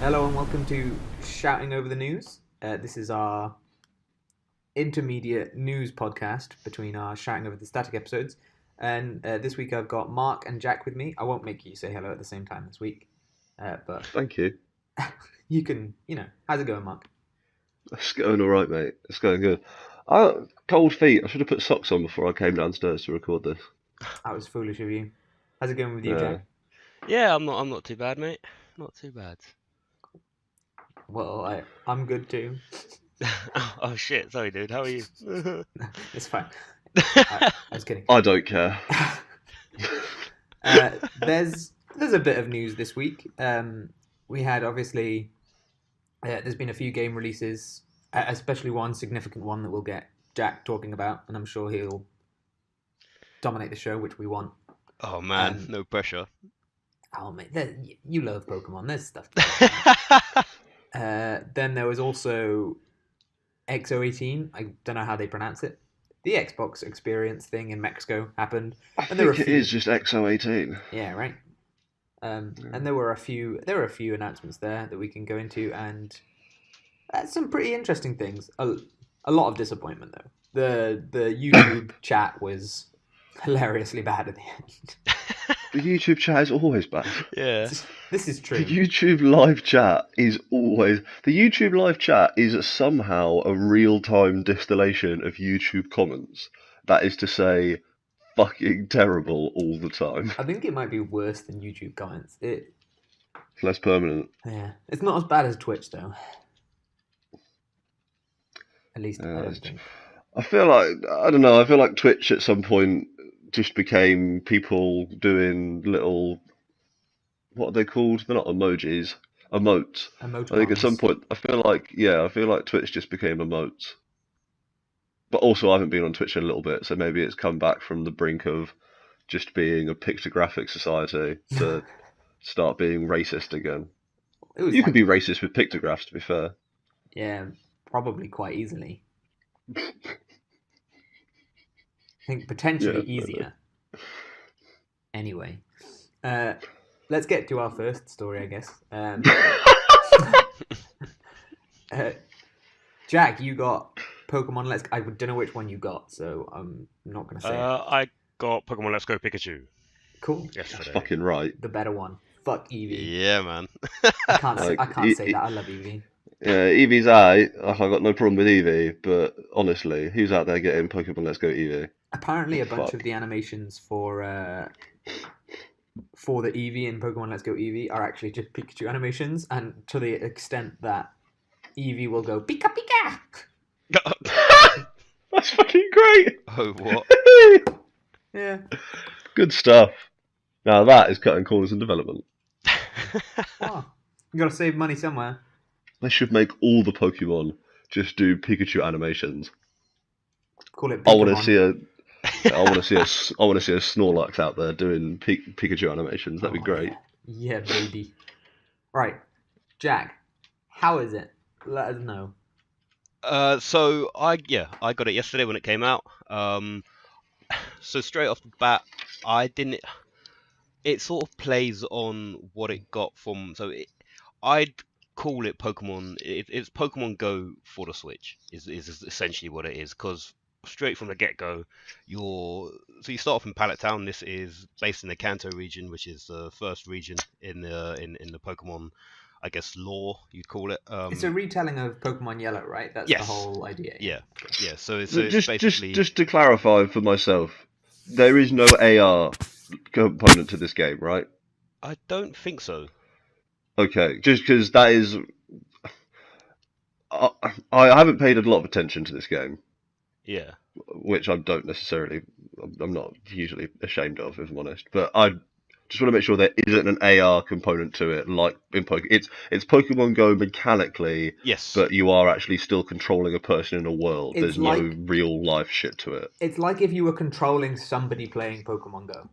Hello and welcome to Shouting Over the News. This is our intermediate news podcast between our Shouting Over the Static episodes. And this week I've got Mark and Jack with me. I won't make you say hello at the same time this week, but Thank you. you can, how's it going, Mark? It's going all right, mate. It's going good. Cold feet. I should have put socks on before I came downstairs to record this. That was foolish of you. How's it going with you, Yeah. Jack? Yeah, I'm not too bad, mate. Not too bad. Well, I'm good too. Oh shit, sorry dude, how are you? It's fine. I was kidding. I don't care. There's a bit of news this week. We had obviously there's been a few game releases, especially one significant one that we'll get Jack talking about, and I'm sure he'll dominate the show, which we want. Oh man, no pressure. Oh mate, you love Pokemon. There's stuff to talk about. Then there was also XO18. I don't know how they pronounce it. The Xbox Experience thing in Mexico happened, I and there were think it is just XO18. Yeah, right. And there were a few announcements there that we can go into, and some pretty interesting things. A lot of disappointment though. The YouTube chat was hilariously bad at the end. The YouTube chat is always bad. Yeah. This is true. The YouTube live chat is always... The YouTube live chat is somehow a real-time distillation of YouTube comments. That is to say, fucking terrible all the time. I think it might be worse than YouTube comments. It's less permanent. Yeah, it's not as bad as Twitch though. At least I don't think. I feel like Twitch at some point just became people doing little, what are they called? They're not emojis, emotes. Emoticons. I think at some point, I feel like Twitch just became emotes. But also, I haven't been on Twitch in a little bit, so maybe it's come back from the brink of just being a pictographic society to start being racist again. You can be racist with pictographs, to be fair. Yeah, probably quite easily. I think potentially easier. Anyway, let's get to our first story, I guess. Jack, you got Pokemon Let's... I don't know which one you got, so I'm not going to say it. I got Pokemon Let's Go Pikachu. Cool. Yesterday. That's fucking right. The better one. Fuck Eevee. Yeah, man. I can't say that. I love Eevee. Yeah, Eevee's I got no problem with Eevee, but honestly, who's out there getting Pokemon Let's Go Eevee? Apparently, a bunch of the animations for the Eevee in Pokemon Let's Go Eevee are actually just Pikachu animations, and to the extent that Eevee will go Pika Pika. That's fucking great. Oh, what? Yeah. Good stuff. Now that is cutting corners in development. Oh, you got to save money somewhere. They should make all the Pokemon just do Pikachu animations. Call it. I want to see a Snorlax out there doing Pikachu animations. That'd be great. Yeah, baby. Right, Jack. How is it? Let us know. So I got it yesterday when it came out. So straight off the bat, it sort of plays on what it got from. I'd call it Pokemon. It's Pokemon Go for the Switch. Is essentially what it is. Because straight from the get go, you start off in Pallet Town. This is based in the Kanto region, which is the first region in the Pokemon, I guess, lore you'd call it. It's a retelling of Pokemon Yellow, right? That's the whole idea. Yeah. So it's basically just to clarify for myself, there is no AR component to this game, right? I don't think so. Okay, just because that is, I haven't paid a lot of attention to this game. Yeah. Which I'm not hugely ashamed of, if I'm honest. But I just want to make sure there isn't an AR component to it, like in Pokemon. It's Pokemon Go mechanically, yes, but you are actually still controlling a person in a world. There's no real life shit to it. It's like if you were controlling somebody playing Pokemon Go.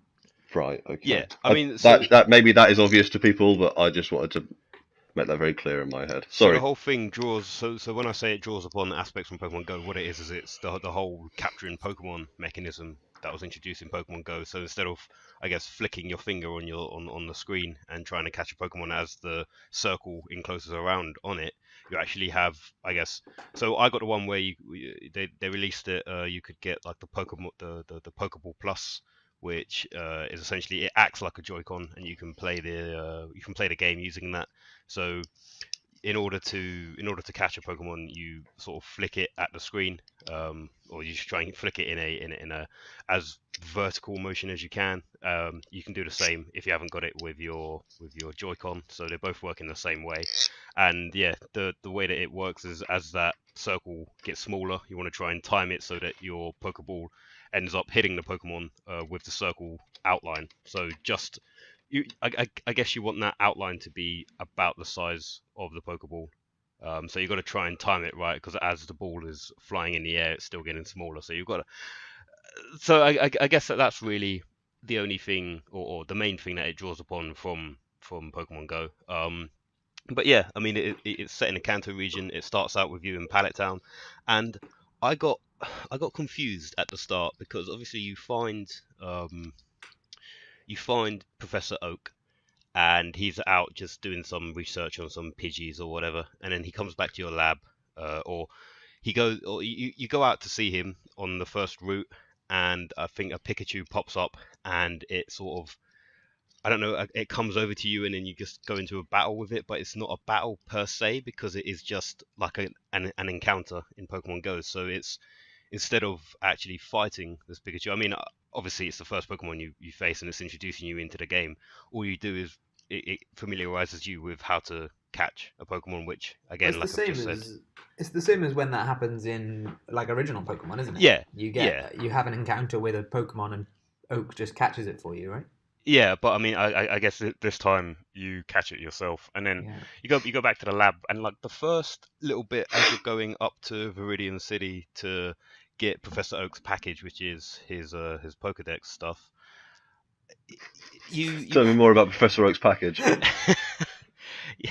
Right. Okay. Yeah. I mean, that maybe that is obvious to people, but I just wanted to make that very clear in my head. Sorry. So the whole thing draws. So when I say it draws upon aspects from Pokemon Go, what it is it's the whole capturing Pokemon mechanism that was introduced in Pokemon Go. So instead of, I guess, flicking your finger on on the screen and trying to catch a Pokemon as the circle encloses around on it, you actually have, I guess. So I got the one where they released it. You could get like the Pokemon the Pokeball Plus, which is essentially, it acts like a Joy-Con, and you can play the game using that. So in order to catch a Pokemon, you sort of flick it at the screen, or you just try and flick it in a as vertical motion as you can. You can do the same if you haven't got it with your Joy-Con, so they both work in the same way. And yeah, the way that it works is, as that circle gets smaller, you want to try and time it so that your Pokeball ends up hitting the Pokemon with the circle outline. So just I guess you want that outline to be about the size of the Pokeball. So you've got to try and time it right, because as the ball is flying in the air, it's still getting smaller. So you've got to. So I guess that's really the only thing, or the main thing that it draws upon from Pokemon Go. But yeah, I mean, it's set in a Kanto region. It starts out with you in Pallet Town, and I got I got confused at the start, because obviously you find Professor Oak, and he's out just doing some research on some Pidgeys or whatever, and then he comes back to your lab, or you go out to see him on the first route, and I think a Pikachu pops up, and it sort of, I don't know, it comes over to you, and then you just go into a battle with it, but it's not a battle per se, because it is just like an encounter in Pokemon Go. So it's, instead of actually fighting this Pikachu, I mean, obviously it's the first Pokemon you face, and it's introducing you into the game. All you do is it familiarizes you with how to catch a Pokemon, which Well, again, like I've just said, it's the same as when that happens in like original Pokemon, isn't it? yeah, You yeah, you have an encounter with a Pokemon and Oak just catches it for you, right? yeah. But I mean, I guess this time you catch it yourself, and then Yeah. you go back to the lab, and like the first little bit as you're going up to Viridian City to get Professor Oak's package, which is his Pokedex stuff. You Tell me more about Professor Oak's package. Yeah.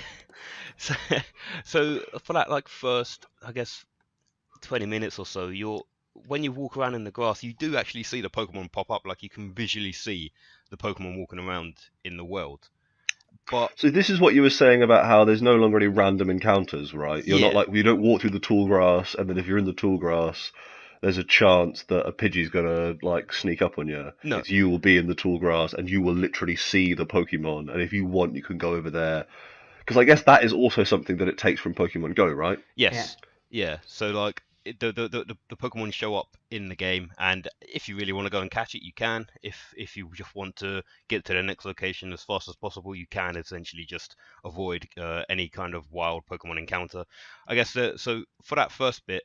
So, so for that, like, first, I guess, 20 minutes or so, when you walk around in the grass, you do actually see the Pokemon pop up. Like, you can visually see the Pokemon walking around in the world. But So this is what you were saying about how there's no longer any random encounters, right? You're not yeah, like, you don't walk through the tall grass, and then if you're in the tall grass, there's a chance that a Pidgey's gonna like sneak up on you. no, It's, you will be in the tall grass, and you will literally see the Pokemon, and if you want, you can go over there. Because I guess that is also something that it takes from Pokemon Go, right? Yeah. yes, yeah. So like, the Pokemon show up in the game, and if you really want to go and catch it, you can. If you just want to get to the next location as fast as possible, you can essentially just avoid any kind of wild Pokemon encounter. I guess so for that first bit,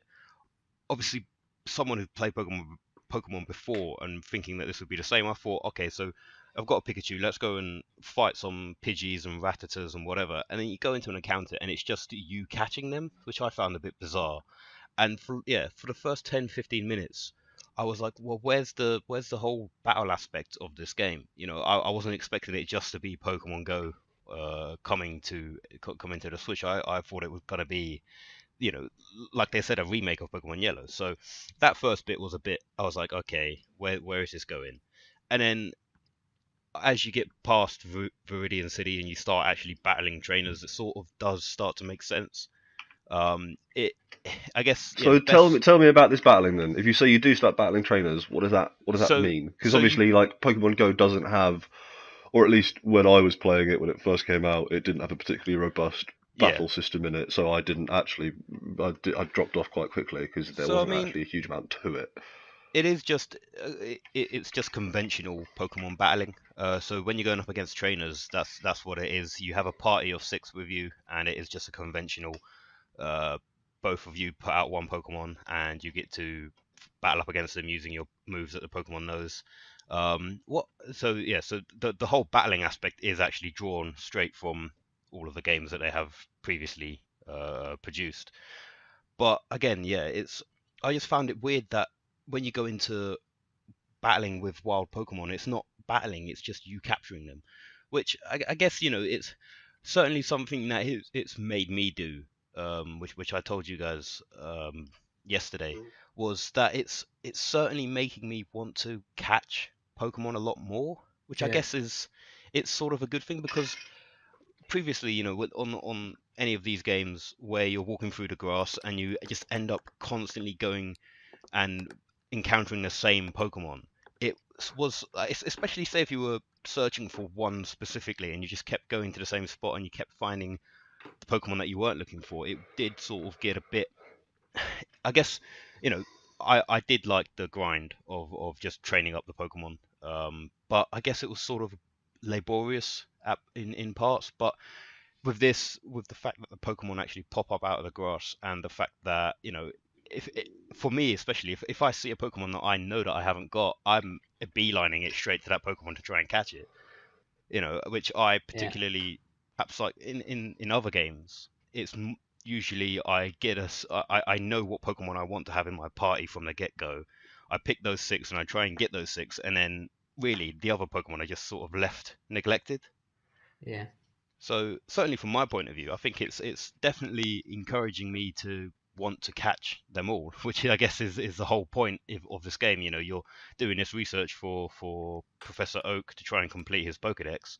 obviously, someone who played Pokemon before and thinking that this would be the same, I thought, okay, so I've got a Pikachu, let's go and fight some Pidgeys and Rattatas and whatever. And then you go into an encounter, and it's just you catching them, which I found a bit bizarre. And for the first 10, 15 minutes, I was like, well, where's the whole battle aspect of this game? I wasn't expecting it just to be Pokemon Go coming to the Switch. I thought it was gonna be, like they said, a remake of Pokemon Yellow. So that first bit was a bit. I was like, okay, where is this going? And then as you get past Viridian City and you start actually battling trainers, it sort of does start to make sense. It, I guess, yeah, So the best. tell me about this battling then. If you say you do start battling trainers, what does that So mean? Because so you obviously, like, Pokemon Go doesn't have, or at least when I was playing it when it first came out, it didn't have a particularly robust yeah. battle system in it. So I didn't actually, I dropped off quite quickly because there So I wasn't mean, actually a huge amount to it. it is just it's just conventional Pokemon battling. So when you're going up against trainers, that's what it is. You have a party of 6 with you, and it is just a conventional. Uh, Both of you put out one Pokemon, and you get to battle up against them using your moves that the Pokemon knows. What? So yeah. So the whole battling aspect is actually drawn straight from all of the games that they have previously produced. But again, yeah, I just found it weird that when you go into battling with wild Pokemon, it's not battling; it's just you capturing them, which I guess it's certainly something that it's made me do, which I told you guys yesterday was that it's certainly making me want to catch Pokemon a lot more, which I Yeah. guess it's sort of a good thing because previously, on any of these games where you're walking through the grass and you just end up constantly going and encountering the same Pokemon, it was especially say if you were searching for one specifically and you just kept going to the same spot and you kept finding the Pokemon that you weren't looking for, it did sort of get a bit. I guess I did like the grind of just training up the Pokemon, but I guess it was sort of laborious in parts. But with this, with the fact that the Pokemon actually pop up out of the grass, and the fact that if it, for me especially, if I see a Pokemon that I know that I haven't got, I'm beelining it straight to that Pokemon to try and catch it. Which I Yeah. particularly perhaps like in other games, it's usually I know what Pokemon I want to have in my party from the get go. I pick those six and I try and get those six, and then really the other Pokemon are just sort of left neglected. Yeah. So certainly from my point of view, I think it's definitely encouraging me to want to catch them all, which I guess is the whole point of this game. You're doing this research for Professor Oak to try and complete his Pokedex,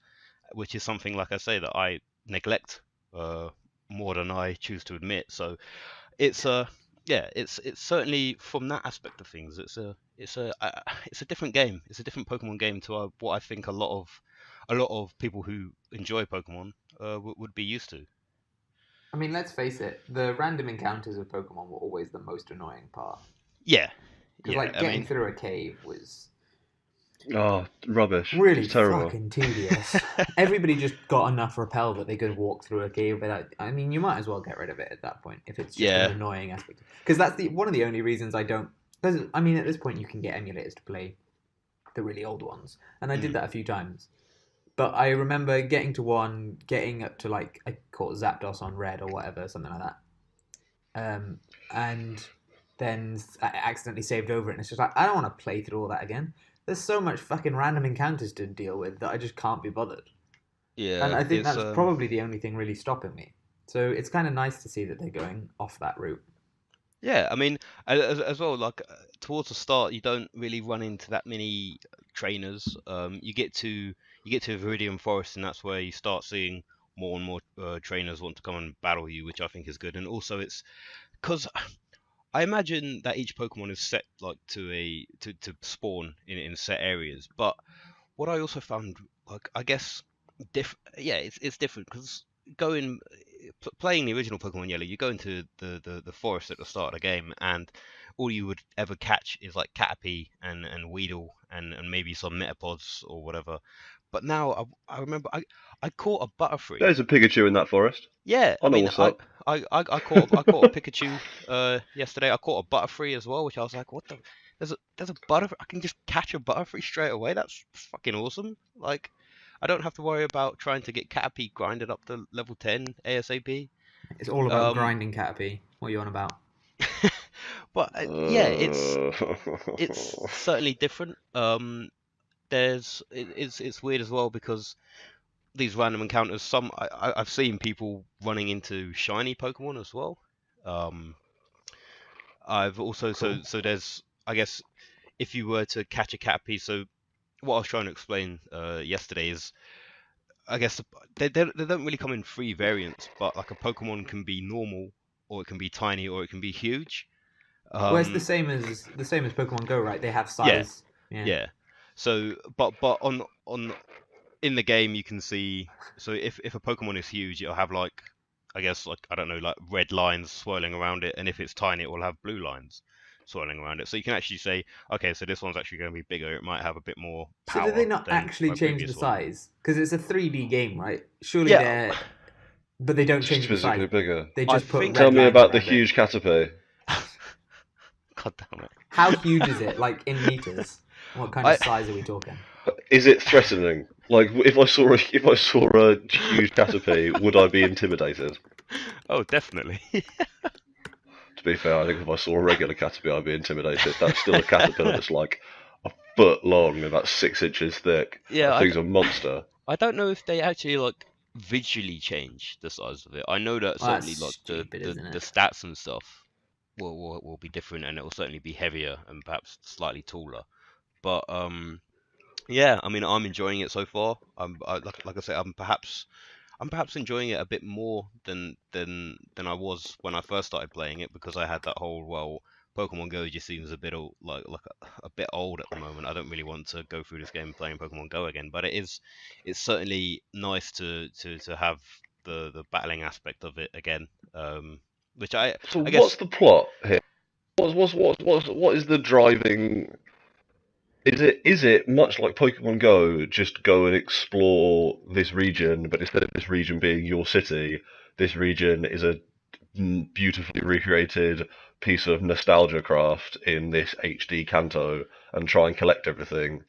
which is something, like I say, that I neglect uh, more than I choose to admit. So it's yeah, it's certainly from that aspect of things, it's a different game. It's a different Pokemon game to what I think a lot of people who enjoy Pokemon would be used to. I mean, let's face it, the random encounters of Pokemon were always the most annoying part. Yeah, Because, yeah. like, I getting mean, through a cave was Oh, rubbish. really It's terrible. fucking tedious. Everybody just got enough repel that they could walk through a cave without. I mean, you might as well get rid of it at that point if it's just an yeah. annoying aspect. Because that's one of the only reasons I don't. Because I mean, at this point, you can get emulators to play the really old ones, and I did Mm, that a few times. But I remember getting to one, getting up to like I caught Zapdos on red or whatever, something like that. And then I accidentally saved over it, and it's just like I don't want to play through all that again. There's so much fucking random encounters to deal with that I just can't be bothered. And yeah. I think It's that's probably the only thing really stopping me. So it's kind of nice to see that they're going off that route. Yeah, I mean, as well, like towards the start, you don't really run into that many trainers. You get to Viridian Forest, and that's where you start seeing more and more trainers want to come and battle you, which I think is good. And also, it's because I imagine that each Pokemon is set like to spawn in set areas. But what I also found, like I guess, yeah, it's different because going playing the original Pokemon Yellow, you go into the forest at the start of the game, and all you would ever catch is like Caterpie and Weedle and maybe some Metapods or whatever. But now I remember I caught a Butterfree. There's a Pikachu in that forest. Yeah, I I know mean, what's I, up. I, I, I caught a Pikachu yesterday. I caught a Butterfree as well, which I was like, what the? There's a Butterfree. I can just catch a Butterfree straight away. That's fucking awesome. Like, I don't have to worry about trying to get Caterpie grinded up to level 10 ASAP. It's all about Um, grinding Caterpie. What are you on about? but yeah, it's certainly different. It's weird as well because these random encounters. I've seen people running into shiny Pokemon as well. Um, I've also Cool. so there's I guess if you were to catch a Caterpie, so what I was trying to explain yesterday is I guess they don't really come in three variants, but like a Pokemon can be normal, or it can be tiny, or it can be huge. Well, it's the Um, same as Pokemon Go, right? They have yeah, size. Yeah. yeah. So, but on in the game you can see. So if a Pokemon is huge, it'll have like I guess like I don't know like red lines swirling around it, and if it's tiny, it will have blue lines swirling around it. So you can actually say, okay, so this one's actually going to be bigger. It might have a bit more So did they power not than actually my change the previous one. size? Because it's a 3D game, right? Surely Yeah, they're, but they don't Just change the size. physically bigger. They I just put think. Tell red me lines about the around it. huge Caterpie. God damn it. How huge is it? Like in meters? What kind of I size are we talking? Is it threatening? Like, if I saw a huge Caterpie, would I be intimidated? oh definitely. To be fair, I think if I saw a regular Caterpie, I'd be intimidated. That's still a caterpillar that's like a foot long and about 6 inches thick. yeah, That thing's a monster. I don't know if they actually like visually change the size of it. I know that Well, that's certainly like the, stupid, the isn't the it? stats and stuff. will be different, and it will certainly be heavier and perhaps slightly taller. But yeah, I mean, I'm enjoying it so far. Like I say, I'm perhaps enjoying it a bit more than I was when I first started playing it, because I had that whole, well, Pokemon Go just seems a bit a bit old at the moment. I don't really want to go through this game playing Pokemon Go again. But it's certainly nice to have the battling aspect of it again. Which So I what's guess the plot here? What is the driving? Is it much like Pokemon Go? Just go and explore this region, but instead of this region being your city, this region is a beautifully recreated piece of nostalgia craft in this HD Kanto, and try and collect everything?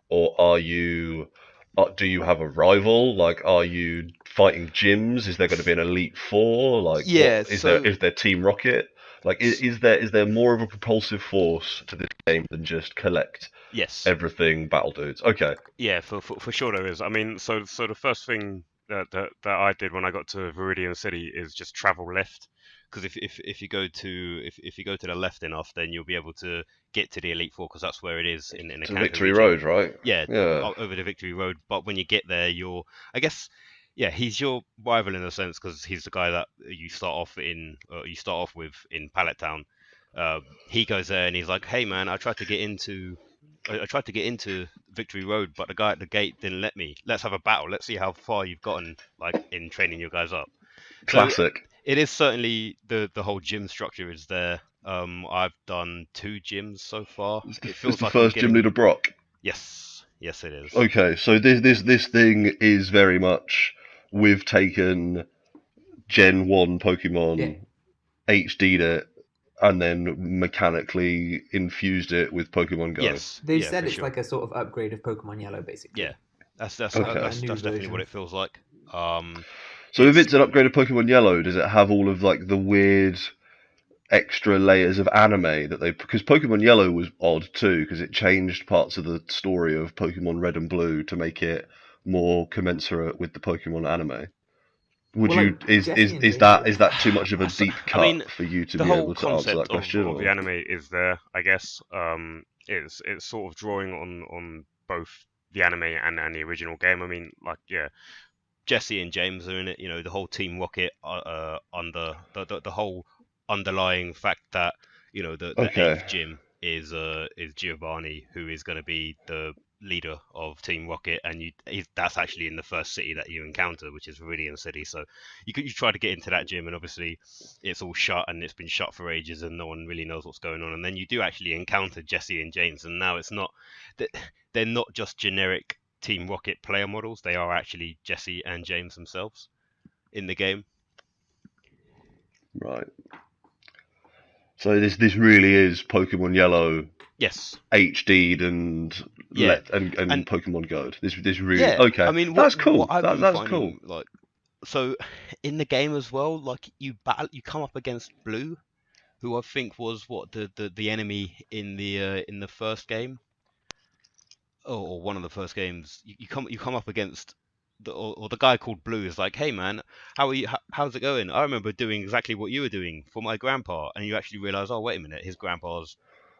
Or do you have a rival? Like, are you fighting gyms? Is there going to be an Elite Four? Like, what yeah. is there? So Is there Team Rocket? Like, is there more of a propulsive force to this game than just collect yes. everything Battle Dudes? Okay, Yeah, for sure there is. I mean, so the first thing that I did when I got to Viridian City is just travel left. Because if you go to if you go to the left enough, then you'll be able to get to the Elite Four, because that's where it is in the to Kanto Victory region. Road, right? Yeah, Yeah, over the Victory Road. But when you get there, I guess, yeah, he's your rival in a sense, because he's the guy that you start off with in Pallet Town. He goes there and he's like, "Hey man, I tried to get into Victory Road, but the guy at the gate didn't let me. Let's have a battle. Let's see how far you've gotten, like, in training your guys up." So classic. it is certainly the whole gym structure is there. I've done 2 gyms so far. It It's feels the like I'm first gym getting leader Brock. yes, it is. Okay, so this thing is very much, we've taken Gen 1 Yeah, Pokemon, HD'd it, and then mechanically infused it with Pokemon Go. Yes, they've yeah, said for it's sure. like a sort of upgrade of Pokemon Yellow, Yeah, basically. Okay. A new that's definitely what version. it feels like. Um, So if it's it's an upgrade of Pokemon Yellow, does it have all of like the weird extra layers of anime that they, because Pokemon Yellow was odd too, because it changed parts of the story of Pokemon Red and Blue to make it more commensurate with the Pokemon anime. Would Well, you like is Jesse is and is James that are is in it. that too much of a deep I cut mean, for you to the be whole able to answer that Concept question? of the Or anime is there, I guess. It's sort of drawing on both the anime and the original game. I mean, like, yeah, Jesse and James are in it. You know, the whole Team Rocket, under the whole underlying fact that, the okay, eighth gym is Giovanni, who is going to be the leader of Team Rocket, and that's actually in the first city that you encounter, which is Viridian City. So you try to get into that gym, and obviously it's all shut, and it's been shut for ages, and no one really knows what's going on. And then you do actually encounter Jesse and James, and now it's not that they're not just generic Team Rocket player models; they are actually Jesse and James themselves in the game. right. So this really is Pokemon Yellow Yes, HD'd and yeah, and and Pokemon Go. This really yeah. I okay. mean, That's what cool. I've been That's cool. finding, like, so in the game as well, like, you come up against Blue, who I think was what the enemy in the first game, or one of the first games. You come up against or the guy called Blue is like, "Hey man, how are you? How's it going? I remember doing exactly what you were doing for my grandpa." And you actually realize, oh, wait a minute, his grandpa's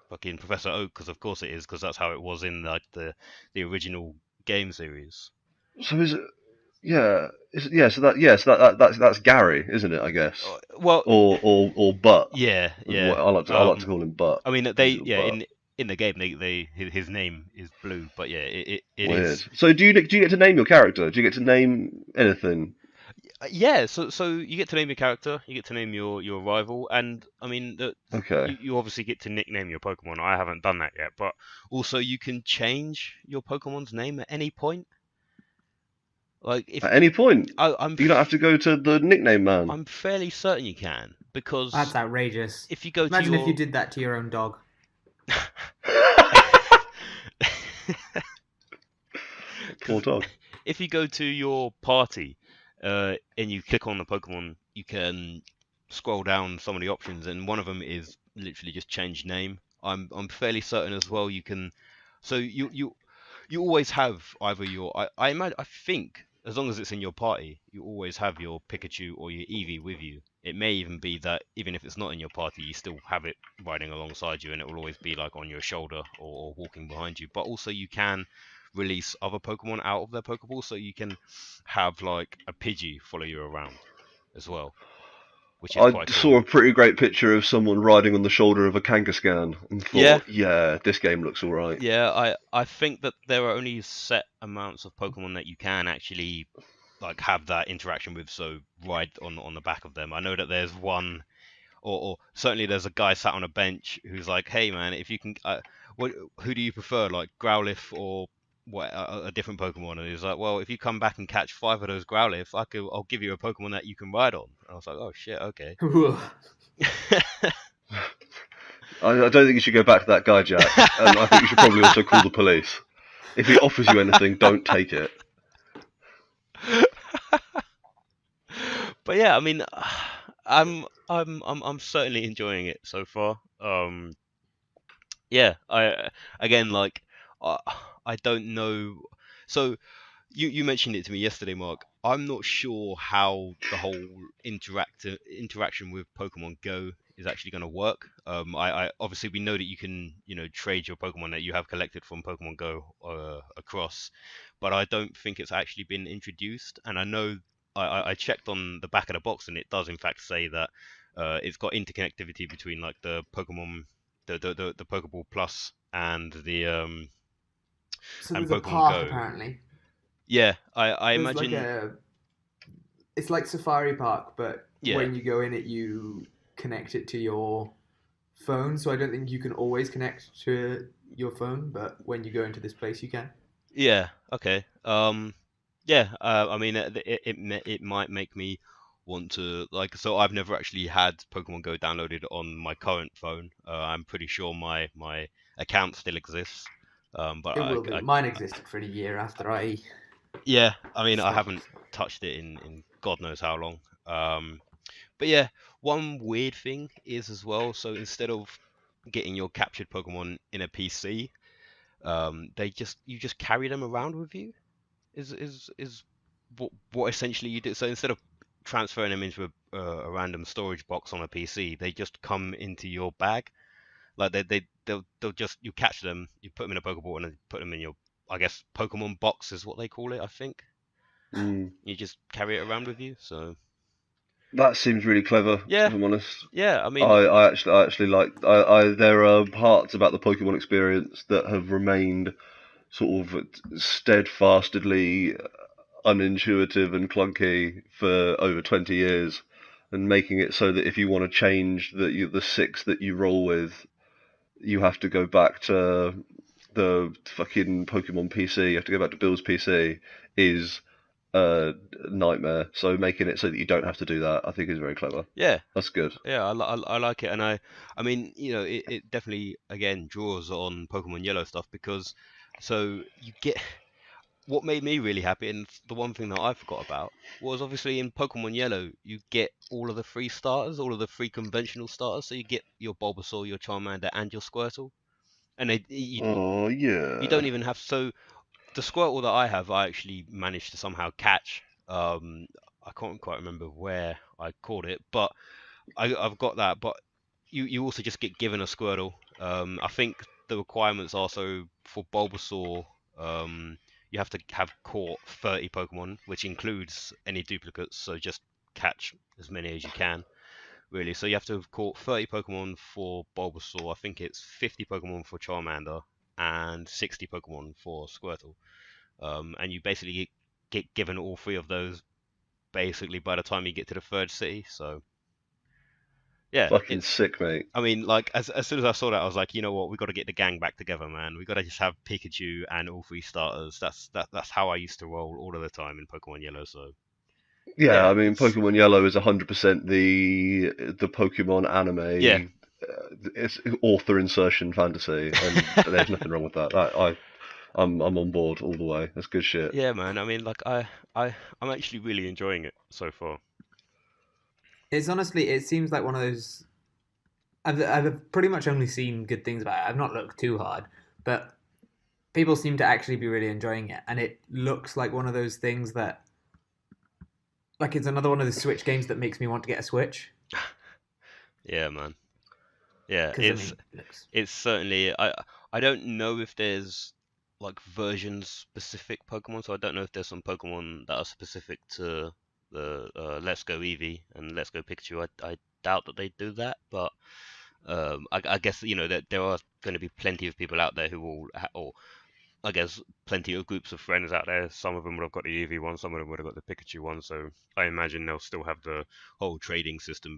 fucking Professor Oak, because of course it is, because that's how it was in, like, the original game series. So is it? Yeah. Yeah. So that's Gary, isn't it? I guess. Well, Or Butt. yeah, yeah. I like to call him Butt. I mean, He's they a yeah, Butt. in the game, his name is Blue, but yeah, it Weird. is. So do you get to name your character? Do you get to name anything? Yeah, so you get to name your character, you get to name your rival, and I mean that Okay. you obviously get to nickname your Pokemon. I haven't done that yet, but also you can change your Pokemon's name at any point. Like, if At any point, I, I'm you don't have f- to go to the nickname man. I'm fairly certain you can, because That's outrageous. if you go to Imagine if you your did that to your own dog. Poor 'Cause dog. if you go to your party, and you click on the Pokemon, you can scroll down some of the options, and one of them is literally just change name. I'm fairly certain as well you can. So you always have either your I think as long as it's in your party, you always have your Pikachu or your Eevee with you. It may even be that even if it's not in your party, you still have it riding alongside you, and it will always be like on your shoulder or walking behind you. But also, you can release other Pokemon out of their Pokeball, so you can have like a Pidgey follow you around as well, which is I quite saw cool. a pretty great picture of someone riding on the shoulder of a Kangaskhan and Yeah, thought, yeah, this game looks alright. yeah. I think that there are only set amounts of Pokemon that you can actually like have that interaction with, so ride on the back of them. I know that there's one, or certainly there's a guy sat on a bench who's like, hey man, if you can, what, who do you prefer, like Growlithe or what, a different Pokemon? And he's like, well, if you come back and catch 5 of those Growlithe, I'll give you a Pokemon that you can ride on. And I was like, oh shit, okay. I don't think you should go back to that guy, Jack. And I think you should probably also call the police. If he offers you anything, don't take it. But yeah, I mean, I'm certainly enjoying it so far. Yeah, I again like uh, I don't know. So you mentioned it to me yesterday, Mark. I'm not sure how the whole interaction with Pokemon Go is actually going to work. I obviously we know that you can trade your Pokemon that you have collected from Pokemon Go across, but I don't think it's actually been introduced. And I know I checked on the back of the box, and it does in fact say that it's got interconnectivity between like the Pokemon the Pokeball Plus and the So and there's a Pokemon park Go. apparently. Yeah, I There's like imagine. it's like Safari Park, but Yeah, when you go in it, you connect it to your phone. So I don't think you can always connect to your phone, but when you go into this place, you can. yeah, okay. Yeah. I mean, it might make me want to like. So I've never actually had Pokemon Go downloaded on my current phone. I'm pretty sure my account still exists. But It will do. Mine existed for a year after I yeah, I mean, I haven't stopped. touched it in God knows how long. But yeah, one weird thing is as well. So instead of getting your captured Pokemon in a PC, you just carry them around with you. Is what essentially you do. So instead of transferring them into a random storage box on a PC, they just come into your bag. Like they'll just you catch them, you put them in a Pokeball, and then put them in your, I guess, Pokemon box is what they call it. I think Mm. you just carry it around with you. So That seems really clever, yeah, if I'm honest. yeah. I I, mean, I actually like. There are parts about the Pokemon experience that have remained sort of steadfastly unintuitive and clunky for over 20 years, and making it so that if you want to change the 6 that you roll with, you have to go back to the fucking Pokemon PC. You have to go back to Bill's PC. Is a nightmare. So making it so that you don't have to do that, I think, is very clever. yeah, That's good. yeah. I like it, and I mean, it definitely again draws on Pokemon Yellow stuff because so you get what made me really happy, and the one thing that I forgot about was obviously in Pokemon Yellow, you get all of the free starters, all of the free conventional starters. So you get your Bulbasaur, your Charmander, and your Squirtle, and Oh you yeah. don't even have. So the Squirtle that I have, I actually managed to somehow catch. I can't quite remember where I caught it, but I've got that. But you also just get given a Squirtle. I think the requirements are so for Bulbasaur, you have to have caught 30 Pokemon, which includes any duplicates. So just catch as many as you can, really. So you have to have caught 30 Pokemon for Bulbasaur. I think it's 50 Pokemon for Charmander and 60 Pokemon for Squirtle. And you basically get given all 3 of those basically by the time you get to the third city. So yeah, Fucking it's sick, mate. I mean, like as soon as I saw that, I was like, you know what, we got to get the gang back together, man. We got to just have Pikachu and all 3 starters. That's how I used to roll all of the time in Pokemon Yellow. So Yeah, yeah, I mean, it's Pokemon Yellow is 100% the Pokemon yeah, anime. It's author insertion fantasy, and there's nothing wrong with that. I'm on board all the way. That's good shit. yeah, man. I mean, like I'm actually really enjoying it so far. It's honestly, it seems like one of those. I've pretty much only seen good things about it. I've not looked too hard, but people seem to actually be really enjoying it, and it looks like one of those things that Like it's another one of the Switch games that makes me want to get a Switch. Yeah, man. Yeah, Because I mean, it looks... it's certainly I don't know if there's like version specific Pokemon, so I don't know if there's some Pokemon that are specific to the Let's Go Eevee and Let's Go Pikachu. I doubt that they do that, but I guess that there are going to be plenty of people out there who will, or I guess plenty of groups of friends out there. Some of them would have got the Eevee one, some of them would have got the Pikachu one. So I imagine they'll still have the whole trading system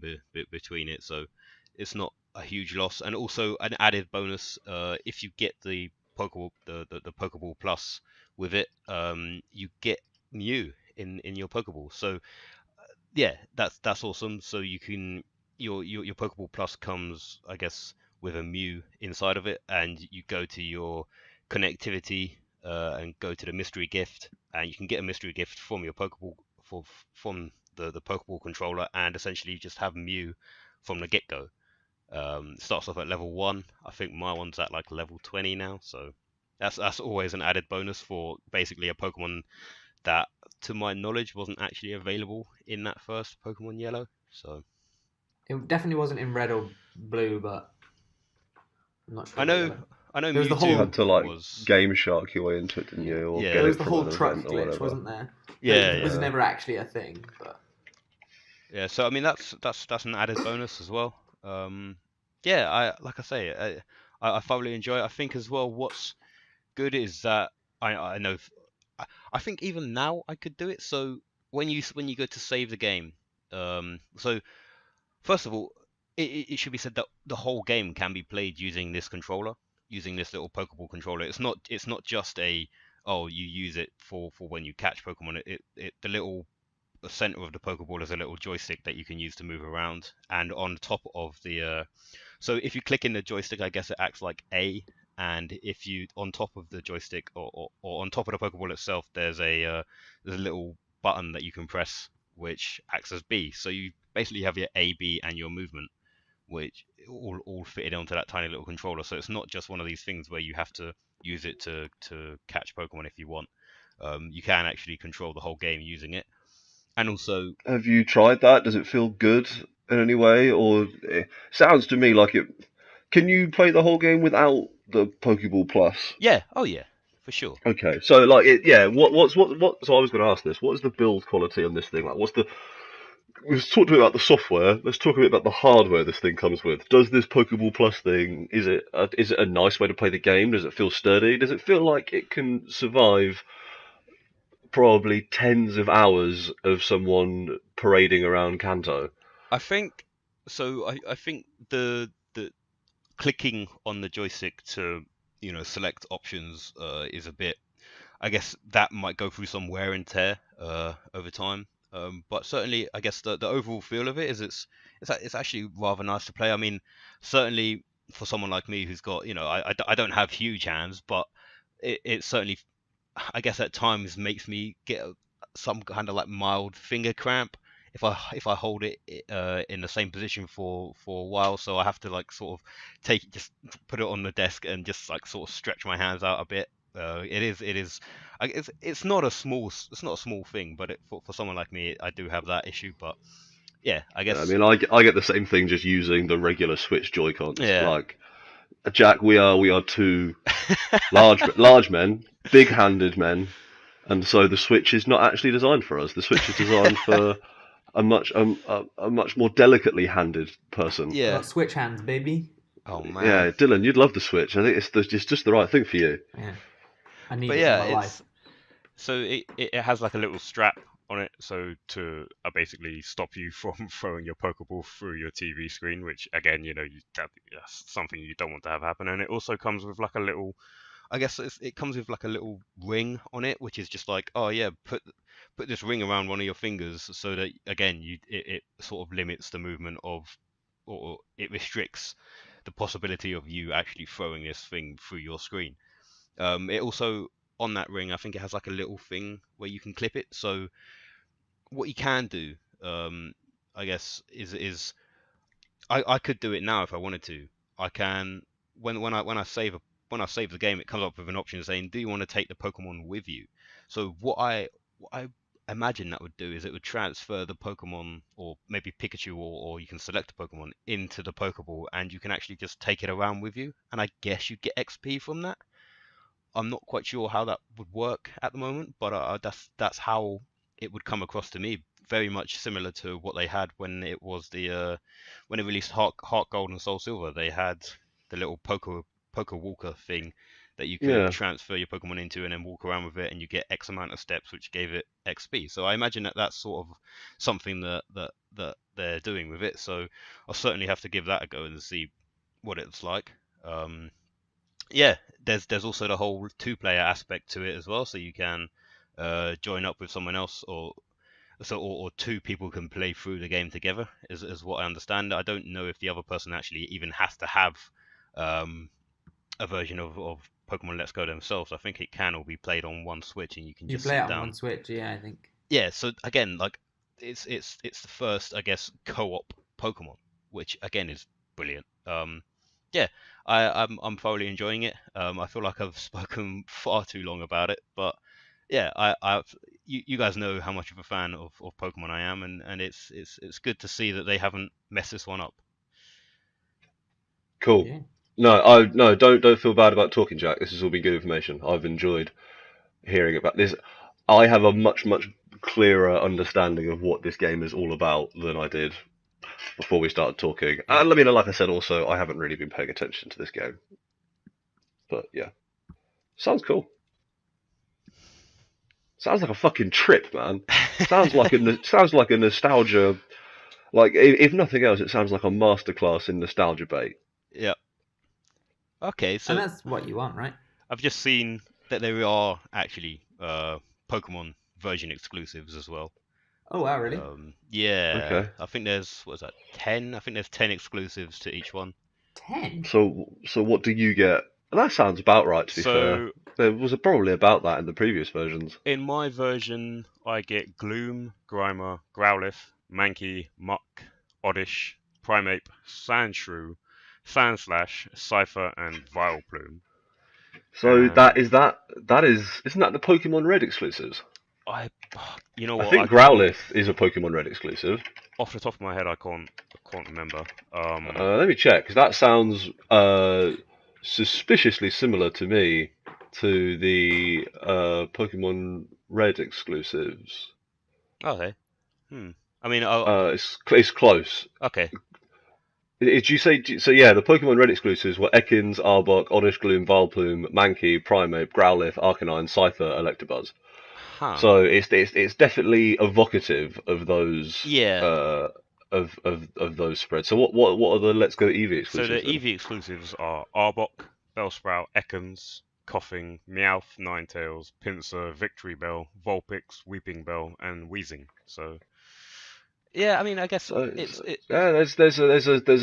between it. So it's not a huge loss. And also an added bonus, if you get the Pokeball, the Pokeball Plus with it, you get Mew in your Pokeball. So yeah, that's awesome. So you can your Pokeball Plus comes, I guess, with a Mew inside of it, and you go to your connectivity and go to the mystery gift, and you can get a mystery gift from your Pokeball from the Pokeball controller, and essentially just have Mew from the get go. Starts off at level 1. I think my one's at like level 20 now, so that's always an added bonus for basically a Pokemon that, to my knowledge, wasn't actually available in that first Pokemon Yellow. So It definitely wasn't in red or blue, but I'm not I sure about know, yellow. I know There was the You Mewtwo whole had to like was. Game Shark your way into it, didn't you, or Yeah. get there was it the from whole an truck event or glitch, whatever. wasn't there? Yeah, That was yeah, never actually a thing, but yeah. So I mean, that's an added bonus as well. Yeah, I say, I thoroughly enjoy it. I think as well, what's good is that I know, I think even now I could do it. So when you go to save the game, so first of all, it should be said that the whole game can be played using this controller, using this little Pokeball controller. It's not just a, oh, you use it for when you catch Pokemon. The little center of the Pokeball is a little joystick that you can use to move around, and on top of the so if you click in the joystick, I guess it acts like A, and if you on top of the joystick or on top of the Pokeball itself, there's a little button that you can press which acts as B. So you basically have your A, B, and your movement, which all fitted onto that tiny little controller. So it's not just one of these things where you have to use it to catch Pokemon if you want. You can actually control the whole game using it, and also Have you tried that? Does it feel good in any way, or it sounds to me like it? Can you play the whole game without the Pokeball Plus? yeah, oh yeah, for sure. Okay, so like it, yeah. What? So I was going to ask this. What is the build quality on this thing? Like, what's the? We've talked a bit about the software. Let's talk a bit about the hardware this thing comes with. Does this Pokeball Plus thing? Is it a nice way to play the game? Does it feel sturdy? Does it feel like it can survive probably tens of hours of someone parading around Kanto? I think so. I think the clicking on the joystick to select options is a bit. I guess that might go through some wear and tear over time. But certainly, I guess the overall feel of it is it's actually rather nice to play. I mean, certainly for someone like me who's got I don't have huge hands, but it certainly, I guess at times makes me get some kind of like mild finger cramp if I hold it in the same position for a while. So I have to like sort of just put it on the desk and just like sort of stretch my hands out a bit. It is it's not a small thing, but for someone like me, I do have that issue. But yeah, I I guess mean, I get the same thing just using the regular Switch Joy Cons. yeah. Like Jack, we are two large men, big-handed men, and so the Switch is not actually designed for us. The Switch is designed for a much more delicately handed person. I Yeah. got Switch hands, baby. Oh man. Yeah, Dylan, you'd love the Switch. I think it's just the right thing for you. Yeah, I need But it in yeah, my life. so It has like a little strap on it, so to basically stop you from throwing your Pokeball through your TV screen, which again, that's something you don't want to have happen. And it also comes with like a little, I guess it comes with like a little ring on it, which is just like, oh yeah, put this ring around one of your fingers so that again it sort of limits the movement of, or it restricts the possibility of you actually throwing this thing through your screen. It also, on that ring, I think it has like a little thing where you can clip it. So what you can do, I guess, is I could do it now if I wanted to. I can when I save the game, it comes up with an option saying, "Do you want to take the Pokemon with you?" So what I imagine that would do is it would transfer the Pokemon, or maybe Pikachu, or you can select a Pokemon into the Pokeball, and you can actually just take it around with you. And I guess you get XP from that. I'm not quite sure how that would work at the moment, but that's how it would come across to me. Very much similar to what they had when it was when it released Heart Gold and Soul Silver. They had the little Poke Walker thing that you could Yeah. transfer your Pokemon into and then walk around with it, and you get X amount of steps, which gave it XP. So I imagine that that's sort of something that they're doing with it. So I'll certainly have to give that a go and see what it's like. Yeah, there's also the whole two-player aspect to it as well, so you can join up with someone else, or two people can play through the game together, is what I understand. I don't know if the other person actually even has to have a version of Pokemon Let's Go themselves. I think it can all be played on one Switch, and you can You just play sit it on down. one Switch, yeah, I think. Yeah, so again, like it's the first, I guess, co-op Pokemon, which again is brilliant. Yeah, I'm thoroughly enjoying it. I feel like I've spoken far too long about it, but yeah, you guys know how much of a fan of Pokemon I am, and it's good to see that they haven't messed this one up. Cool. Yeah. No, don't feel bad about talking, Jack. This has all been good information. I've enjoyed hearing about this. I have a much clearer understanding of what this game is all about than I did before we started talking. Yeah. And I mean, like I said, also I haven't really been paying attention to this game. But yeah, sounds cool. Sounds like a fucking trip, man. Sounds like a nostalgia. Like if nothing else, it sounds like a masterclass in nostalgia bait. Yeah. Okay, And so that's what you want, right? I've just seen that there are actually Pokemon version exclusives as well. Oh wow, really? Yeah, Okay. I think there's 10? I think there's 10 exclusives to each one. 10? So what do you get? That sounds about right, to be fair. There was probably about that in the previous versions. In my version, I get Gloom, Grimer, Growlithe, Mankey, Muck, Oddish, Primeape, Sandshrew, Sandslash, Cypher, and Vileplume. So And that isn't that the Pokemon Red exclusives? You know I what? think Growlithe is a Pokemon Red exclusive. Off the top of my head, I can't remember. Let me check, because that sounds suspiciously similar to me to the Pokemon Red exclusives. Okay. I mean, It's close. okay. Did you say so? Yeah, the Pokemon Red exclusives were Ekans, Arbok, Oddish Gloom, Vileplume, Mankey, Primeape, Growlithe, Arcanine, Cypher, Electabuzz. Huh. So it's definitely evocative of those Yeah. of those spreads. So what are the Let's Go Eevee So exclusives? the Eevee exclusives are Arbok, Bellsprout, Ekans, Coughing, Meowth, Ninetales, Pinsir, Victory Bell, Vulpix, Weeping Bell, and Wheezing. So Yeah, I mean, I guess So, it's yeah, there's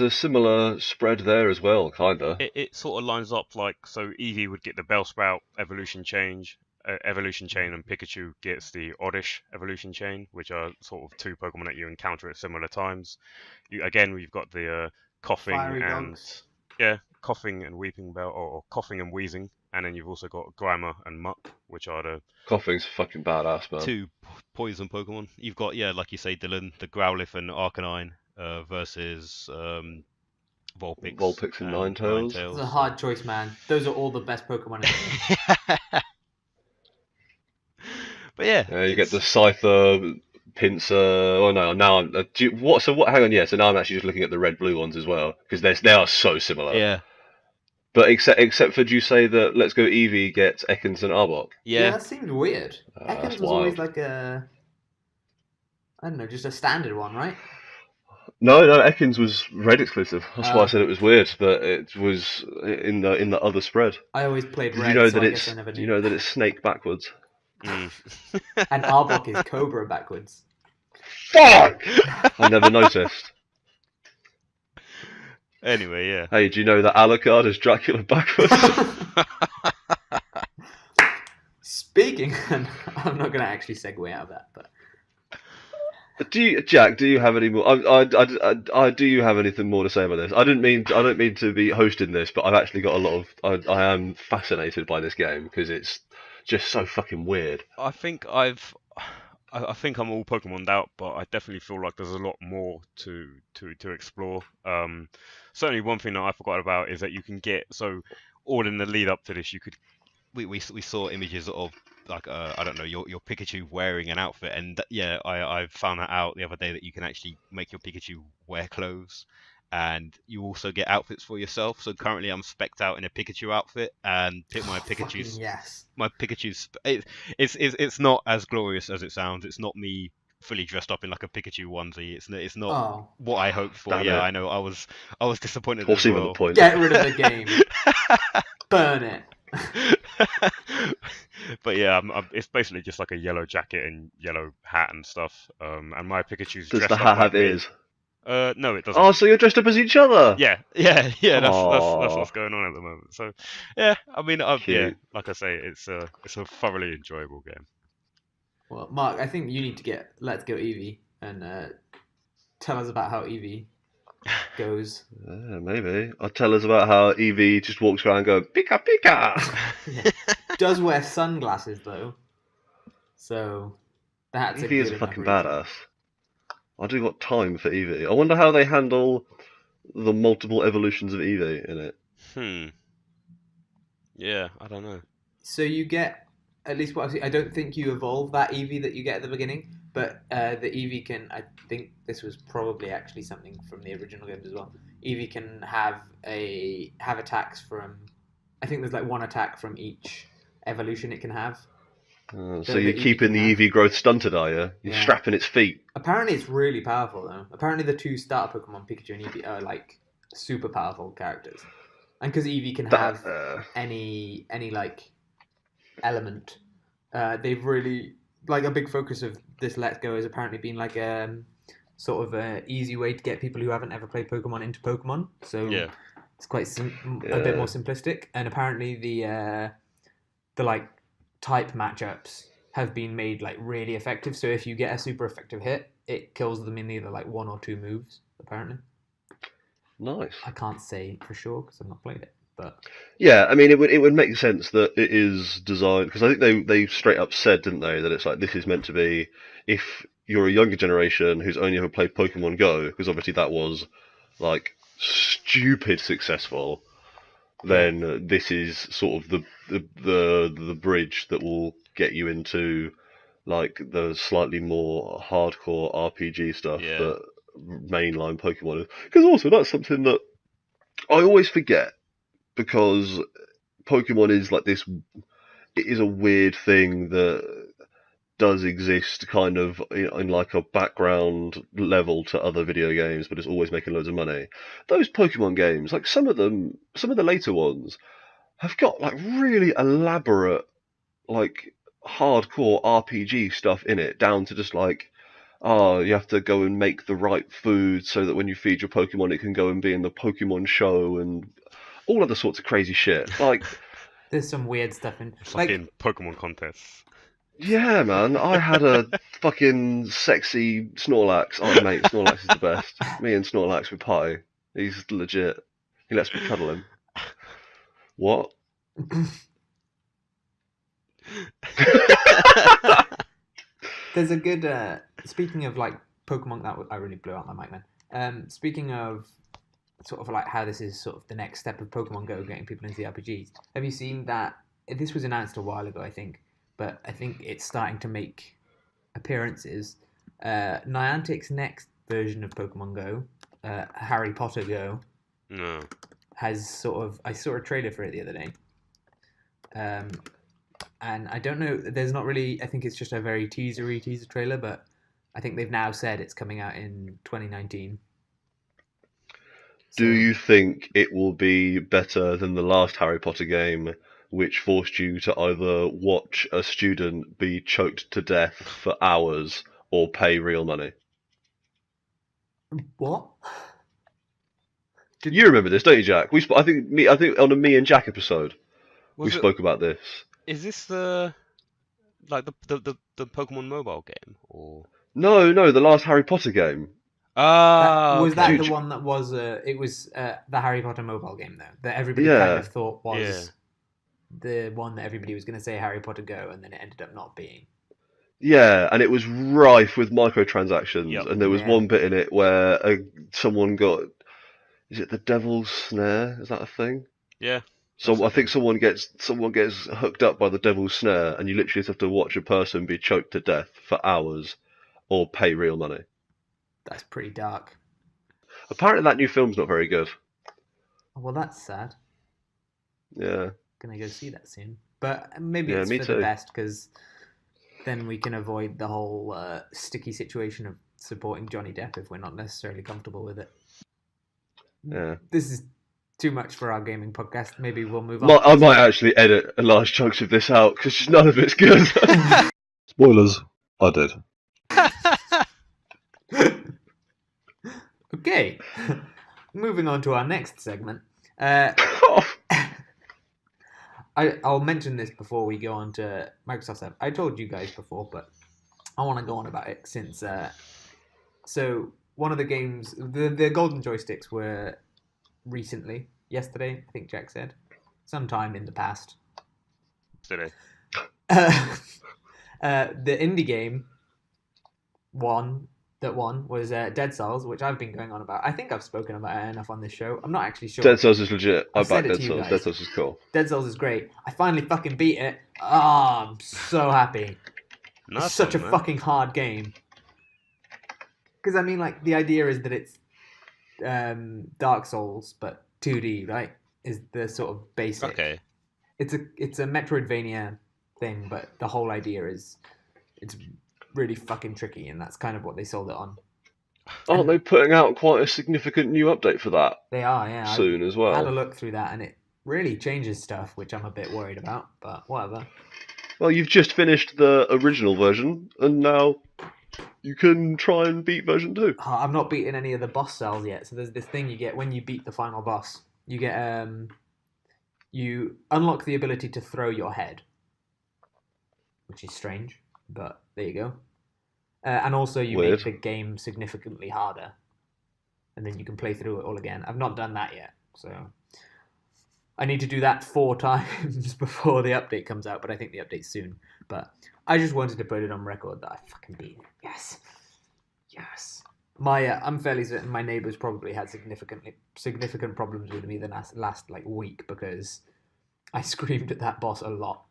a similar spread there as well, kinda. it sort of lines up like, so Eevee would get the Bellsprout evolution chain, and Pikachu gets the Oddish evolution chain, which are sort of two Pokemon that you encounter at similar times. We've got the Coughing Fiery and dogs. Coughing and Weeping Bell, or Coughing and Wheezing, and then you've also got Grimer and Muck, which are the Coughing's fucking badass, man. two poison Pokemon. You've got, yeah, like you say, Dylan, the Growlithe and Arcanine versus Vulpix and Ninetales. It's a hard choice, man. Those are all the best Pokemon in the game. But yeah, Yeah, you get the Scyther, Pinsir. Oh no, now I'm. What? So what? Hang on, yeah. So now I'm actually just looking at the red blue ones as well, because they are so similar. yeah, But except for, do you say that Let's Go Eevee gets Ekans and Arbok? yeah. That seemed weird. That's Ekans was always wild. like I don't know, just a standard one, right? No, Ekans was red exclusive. That's why I Oh. said it was weird, but it was in the other spread. I always played Did red, you know so that I guess I never do knew. you know that it's snake backwards? Mm. And Arbok is Cobra backwards. Fuck! I never noticed. Anyway, yeah. Hey, do you know that Alucard is Dracula backwards? Speaking, I'm not going to actually segue out of that, but Jack? Do you have any more? Do you have anything more to say about this? I don't mean to be hosting this, but I've actually got a lot of. I am fascinated by this game because it's just so fucking weird. I think I think I'm all Pokemoned out, but I definitely feel like there's a lot more to explore. Certainly one thing that I forgot about is that you can get so all in the lead up to this, you could We saw images of like I don't know your Pikachu wearing an outfit, and yeah, I found that out the other day that you can actually make your Pikachu wear clothes, and you also get outfits for yourself. So currently I'm specced out in a Pikachu outfit, and pick my Fucking Pikachu's yes. it's not as glorious as it sounds. It's not me fully dressed up in like a Pikachu onesie. It's not Oh, what I hoped for. Damn Yeah, it. I know. I was disappointed Or as seem on the well. point. get rid of the game. Burn it. but yeah, it's basically just like a yellow jacket and yellow hat and stuff. And my Pikachu's Does the dressed up hat like have me. ears? No, it doesn't. Oh, so you're dressed up as each other? Yeah. That's Aww. what's going on at the moment. So, yeah, I mean, yeah, Cute. like I say, it's a thoroughly enjoyable game. Well, Mark, I think you need to get Let's Go Eevee and tell us about how Eevee goes. Yeah, maybe. I'll tell us about how Eevee just walks around going, Pika Pika! Yeah. Does wear sunglasses though, so that's a Eevee is good a enough fucking reason. badass. I do got time for Eevee. I wonder how they handle the multiple evolutions of Eevee in it. Yeah, I don't know. So you get at least what I've seen. I don't think you evolve that Eevee that you get at the beginning, but the Eevee can. I think this was probably actually something from the original games as well. Eevee can have attacks from. I think there's like one attack from each evolution it can have. So The you're Eevee keeping can the have. Eevee growth stunted, are you? You're Yeah. strapping its feet. Apparently, it's really powerful though. Apparently, the two starter Pokemon, Pikachu and Eevee, are like super powerful characters. And because Eevee can have any like element, they've really like a big focus of this Let's Go has apparently been like sort of a easy way to get people who haven't ever played Pokemon into Pokemon. So Yeah. it's quite a bit more simplistic. And apparently the like type matchups have been made like really effective. So if you get a super effective hit, it kills them in either like one or two moves. Apparently, Nice. I can't say for sure because I've not played it, but Yeah, I mean, it would make sense that it is designed because I think they straight up said, didn't they, that it's like this is meant to be if you're a younger generation who's only ever played Pokemon Go, because obviously that was like stupid successful. Then this is sort of the bridge that will get you into like the slightly more hardcore RPG stuff Yeah. that mainline Pokemon is. Because also that's something that I always forget because Pokemon is like this. It is a weird thing that does exist kind of in like a background level to other video games, but it's always making loads of money. Those Pokemon games, like some of the later ones, have got like really elaborate, like hardcore RPG stuff in it, down to just like, oh, you have to go and make the right food so that when you feed your Pokemon, it can go and be in the Pokemon show and all other sorts of crazy shit. Like, there's some weird stuff in Fucking Pokemon contests. yeah, man, I had a fucking sexy Snorlax. Oh, mate, Snorlax is the best. Me and Snorlax with pie. He's legit. He lets me cuddle him. What? There's a good. Speaking of like Pokemon, I really blew out my mic, man. Speaking of sort of like how this is sort of the next step of Pokemon Go, getting people into the RPGs. Have you seen that? This was announced a while ago, I think, but I think it's starting to make appearances. Niantic's next version of Pokemon Go, Harry Potter Go, No. has sort of. I saw a trailer for it the other day. And I don't know. There's not really. I think it's just a very teaser trailer, but I think they've now said it's coming out in 2019. Do you think it will be better than the last Harry Potter game, which forced you to either watch a student be choked to death for hours or pay real money? What? You remember this, don't you, Jack? I think on a me and Jack episode we spoke about this. Is this the Pokemon mobile game or? No, the last Harry Potter game. Was okay. that the one that was? It was the Harry Potter mobile game though that everybody kind of thought was the one that everybody was going to say Harry Potter Go, and then it ended up not being. Yeah, and it was rife with microtransactions, Yep. and there was Yeah. one bit in it where someone got, is it the Devil's Snare? Is that a thing? Yeah. So That's I a think thing. someone gets hooked up by the Devil's Snare, and you literally just have to watch a person be choked to death for hours, or pay real money. That's pretty dark. Apparently, that new film's not very good. Well, that's sad. Yeah, Gonna go see that soon. But maybe yeah, it's me for the too. best because then we can avoid the whole sticky situation of supporting Johnny Depp if we're not necessarily comfortable with it. Yeah, This is too much for our gaming podcast. Maybe we'll move on. I might actually edit a large chunks of this out because none of it's good. Spoilers. I did. Okay, moving on to our next segment. I'll mention this before we go on to Microsoft stuff. I told you guys before, but I want to go on about it since. So one of the games, the Golden Joysticks were recently, yesterday, I think Jack said, sometime in the past. Today. The indie game that won was Dead Cells, which I've been going on about. I think I've spoken about it enough on this show. I'm not actually sure. Dead Cells is legit. I I've said back it Dead to you Cells. guys. Dead Cells is cool. Dead Cells is great. I finally fucking beat it. Oh, I'm so happy. Nice It's such one, a man. fucking hard game. Because I mean, like, the idea is that it's Dark Souls, but 2D, right? Is the sort of basic. Okay. It's a Metroidvania thing, but the whole idea is it's really fucking tricky, and that's kind of what they sold it on. Aren't they putting out quite a significant new update for that They are, yeah. soon as I had a well? look through that, and it really changes stuff, which I'm a bit worried about, but whatever. Well, you've just finished the original version, and now you can try and beat version 2. I've not beaten any of the boss cells yet, so there's this thing you get when you beat the final boss. You get you unlock the ability to throw your head, which is strange, but there you go. And also you Weird. make the game significantly harder, and then you can play through it all again. I've not done that yet, so I need to do that 4 times before the update comes out, but I think the update's soon. But I just wanted to put it on record that I fucking beat it. Yes. Yes. I'm fairly certain my neighbours probably had significant problems with me the last like week because I screamed at that boss a lot.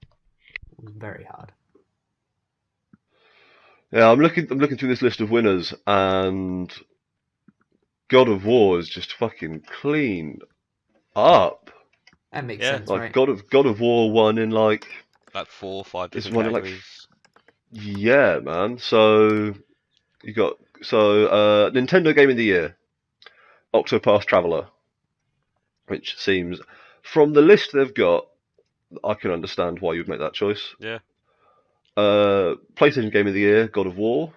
It was very hard. Yeah, I'm looking through this list of winners, and God of War is just fucking cleaned up. That makes Yeah. sense, Like right? God of War won in like 4 or 5 it's different one in like categories. yeah, man. So you got Nintendo Game of the Year, Octopath Traveler, which seems from the list they've got, I can understand why you'd make that choice. Yeah. PlayStation Game of the Year, God of War.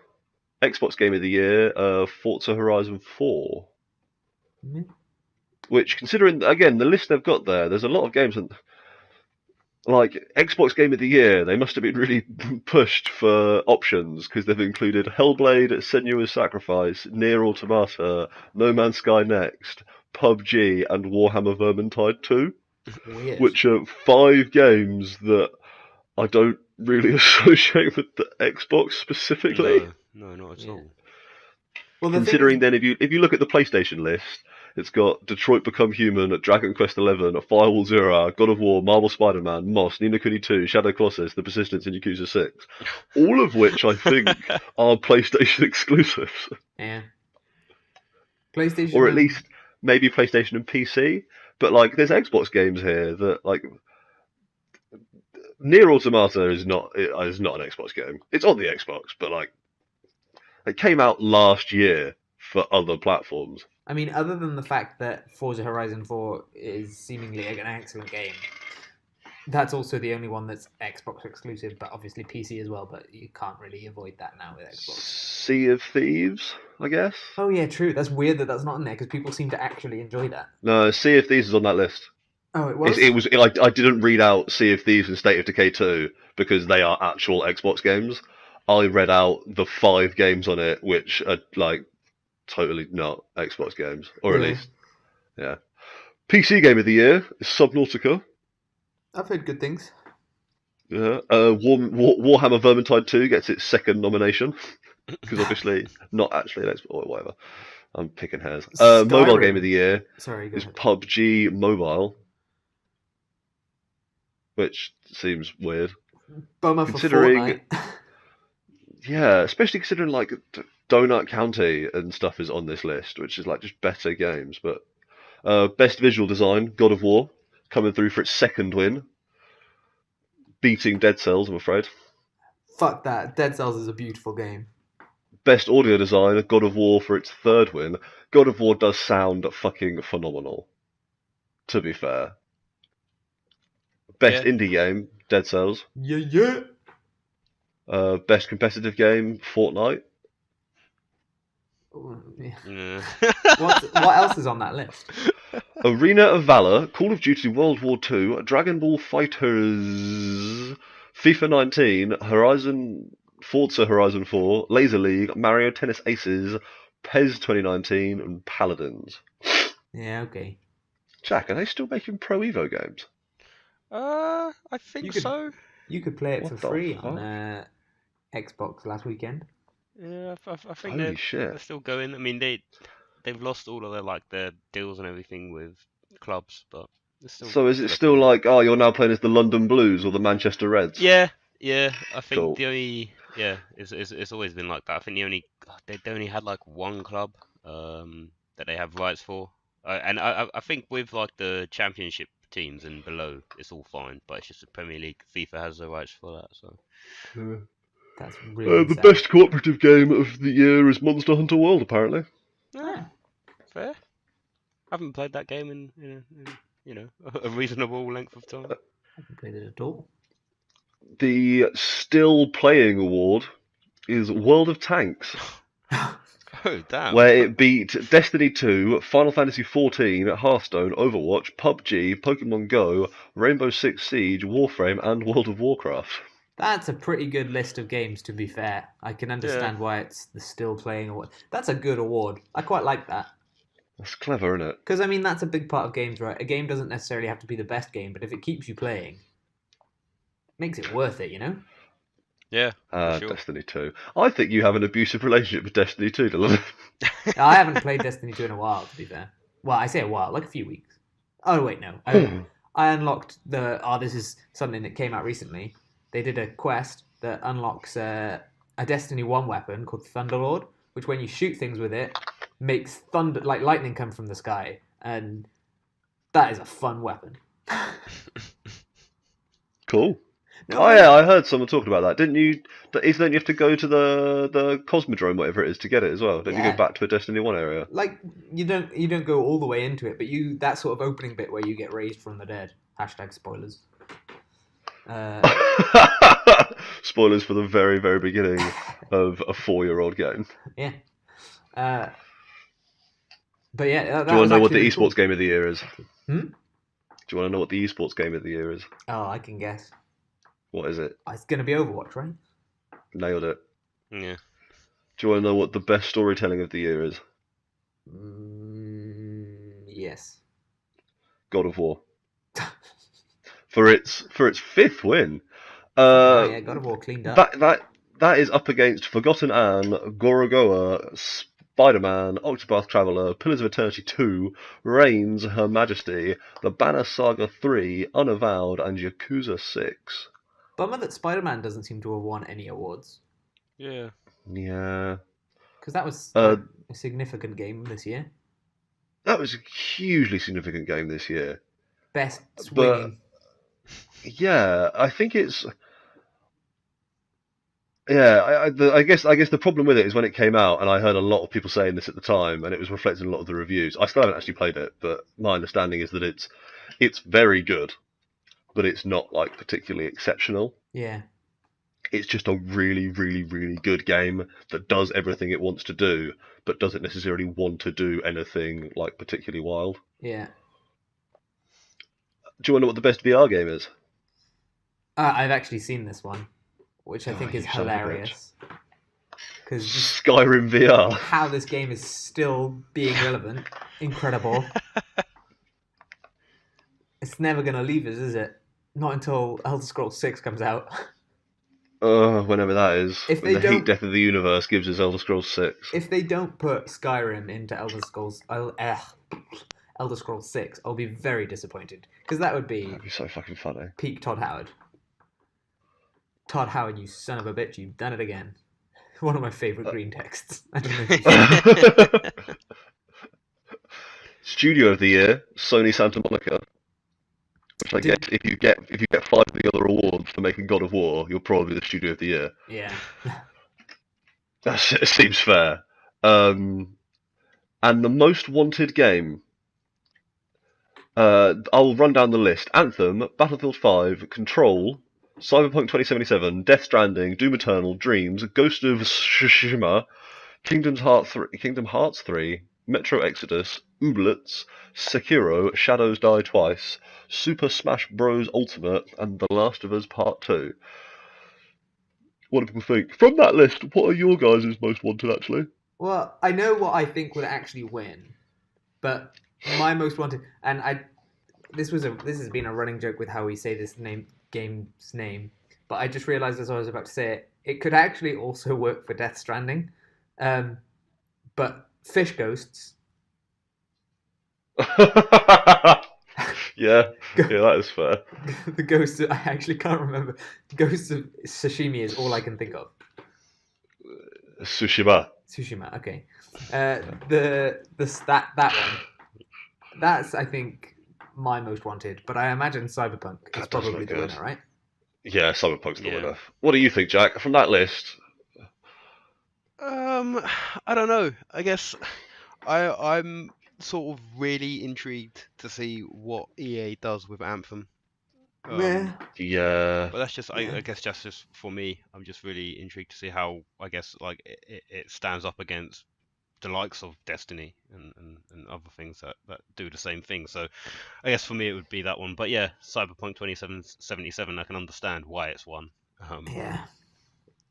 Xbox Game of the Year, Forza Horizon 4. Mm-hmm. Which, considering again the list they've got there, there's a lot of games and like Xbox Game of the Year, they must have been really pushed for options because they've included Hellblade, Senua's Sacrifice, Nier Automata, No Man's Sky Next, PUBG, and Warhammer Vermintide 2, Weird. which are 5 games that I don't really associate with the Xbox specifically. No, not at Yeah. all. Well, Considering then, if you look at the PlayStation list, it's got Detroit Become Human, Dragon Quest XI, Firewall Zero, God of War, Marvel Spider-Man, Moss, Ni no Kuni 2, Shadow Colossus, The Persistence, and Yakuza 6. All of which I think are PlayStation exclusives. Yeah. PlayStation. Or at least maybe PlayStation and PC. But like, there's Xbox games here that like Nier Automata is not an Xbox game. It's on the Xbox, but like it came out last year for other platforms. I mean, other than the fact that Forza Horizon 4 is seemingly an excellent game, that's also the only one that's Xbox exclusive, but obviously PC as well, but you can't really avoid that now with Xbox. Sea of Thieves, I guess? Oh yeah, true. That's weird that that's not in there, because people seem to actually enjoy that. No, Sea of Thieves is on that list. Oh, it was? It was like I didn't read out Sea of Thieves and State of Decay 2 because they are actual Xbox games. I read out the 5 games on it, which are like totally not Xbox games, or Really? at least, yeah. PC Game of the Year is Subnautica. I've heard good things. Yeah. Warhammer Vermintide 2 gets its second nomination because obviously not actually an expert or whatever. I'm picking hairs. Mobile game of Skyrim. the year Sorry, go is ahead. PUBG Mobile, which seems weird. Bummer for Considering, Fortnite. yeah, especially considering like Donut County and stuff is on this list, which is like just better games. But best visual design, God of War, coming through for its second win, beating Dead Cells, I'm afraid. Fuck that. Dead Cells is a beautiful game. Best audio design, God of War for its third win. God of War does sound fucking phenomenal, to be fair. Best Yeah. indie game, Dead Cells. Yeah. Best competitive game, Fortnite. Yeah. What else is on that list? Arena of Valor, Call of Duty World War II, Dragon Ball Fighters, FIFA 19, Forza Horizon 4, Laser League, Mario Tennis Aces, PES 2019, and Paladins. Yeah, okay. Jack, are they still making Pro Evo games? I think You could- so. You could play it What for the free fuck? on Xbox last weekend. Yeah, I think Holy shit. they're still going. I mean, they've lost all of their deals and everything with clubs, but it's still. So is it a still thing. like, oh, you're now playing as the London Blues or the Manchester Reds? Yeah, yeah. I think Cool. the only it's always been like that. I think they only had like one club that they have rights for, and I think with like the championship teams and below, it's all fine. But it's just the Premier League, FIFA has the rights for that. So That's really The sad. best cooperative game of the year is Monster Hunter World, apparently. yeah, fair. I haven't played that game in a reasonable length of time. I haven't played it at all. The Still Playing Award is World of Tanks, Oh damn! where it beat Destiny 2, Final Fantasy XIV, Hearthstone, Overwatch, PUBG, Pokemon Go, Rainbow Six Siege, Warframe, and World of Warcraft. That's a pretty good list of games, to be fair. I can understand why it's the Still Playing Award. That's a good award. I quite like that. That's clever, isn't it? Because, I mean, that's a big part of games, right? A game doesn't necessarily have to be the best game, but if it keeps you playing, it makes it worth it, you know? Yeah, for sure. Destiny 2. I think you have an abusive relationship with Destiny 2, Dylan. I haven't played Destiny 2 in a while, to be fair. Well, I say a while, like a few weeks. Oh, wait, no. I unlocked this is something that came out recently. They did a quest that unlocks a Destiny 1 weapon called Thunderlord, which when you shoot things with it, makes thunder like lightning come from the sky. And that is a fun weapon. Cool. No, Oh yeah, I heard someone talking about that. Didn't you? Don't you have to go to the Cosmodrome, whatever it is, to get it as well? Don't you Yeah. go back to a Destiny 1 area? like you don't go all the way into it, but that sort of opening bit where you get raised from the dead. # spoilers. Spoilers for the very, very beginning of a 4-year-old game. Yeah. But yeah, that Do you want was to know what actually the really esports cool. game of the year is? Hmm? Do you want to know what the esports game of the year is? Oh, I can guess. What is it? It's going to be Overwatch, right? Nailed it. Yeah. Do you want to know what the best storytelling of the year is? Yes. God of War. for its fifth win. Yeah, God of War cleaned up. That is up against Forgotten Anne, Gorogoa, Spider-Man, Octopath Traveler, Pillars of Eternity 2, Reigns, Her Majesty, The Banner Saga 3, Unavowed, and Yakuza 6. Bummer that Spider-Man doesn't seem to have won any awards. Yeah. Yeah. Because that was Uh, a significant game this year. That was a hugely significant game this year. Best swinging. Yeah, I think it's... Yeah, I guess the problem with it is when it came out, and I heard a lot of people saying this at the time, and it was reflected in a lot of the reviews. I still haven't actually played it, but my understanding is that it's very good, but it's not like particularly exceptional. Yeah. It's just a really, really, really good game that does everything it wants to do, but doesn't necessarily want to do anything like particularly wild. Yeah. Do you want to know what the best VR game is? I've actually seen this one, which I think you is son of a bitch. hilarious. Because Skyrim VR. how this game is still being relevant, incredible. It's never going to leave us, is it? Not until Elder Scrolls 6 comes out. Whenever that is. If When they the heat don't- death of the universe gives us Elder Scrolls 6. If they don't put Skyrim into Elder Scrolls 6, I'll be very disappointed. Because that would be That'd be so fucking funny. peak Todd Howard. Todd Howard, you son of a bitch, you've done it again. One of my favourite green texts. I don't know if you Studio of the Year, Sony Santa Monica. Which I guess if you get 5 of the other awards for making God of War, you're probably the Studio of the Year. Yeah. It seems fair. And the most wanted game. I'll run down the list. Anthem, Battlefield 5, Control, Cyberpunk 2077, Death Stranding, Doom Eternal, Dreams, Ghost of Tsushima, Kingdom Hearts 3, Metro Exodus, Ooblets, Sekiro, Shadows Die Twice, Super Smash Bros. Ultimate, and The Last of Us Part 2. What do people think? From that list, what are your guys' most wanted, actually? Well, I know what I think would actually win, but my most wanted, and this has been a running joke with how we say this game's name, but I just realised as I was about to say it could actually also work for Death Stranding, but Fish Ghosts. Yeah, that is fair. The Ghosts, I actually can't remember. Ghosts of Sashimi is all I can think of. Tsushima. Tsushima, okay. That one. That's, I think, my most wanted, but I imagine Cyberpunk is That does probably look the good. winner, right? Yeah, Cyberpunk's the Yeah. winner. What do you think, Jack? From that list? I don't know. I guess I'm sort of really intrigued to see what EA does with Anthem. Yeah. Yeah. But that's just, Yeah. I guess, just for me. I'm just really intrigued to see how, I guess, like it stands up against the likes of Destiny and other things that do the same thing. So I guess for me it would be that one. But yeah, Cyberpunk 2077, I can understand why it's won. Yeah.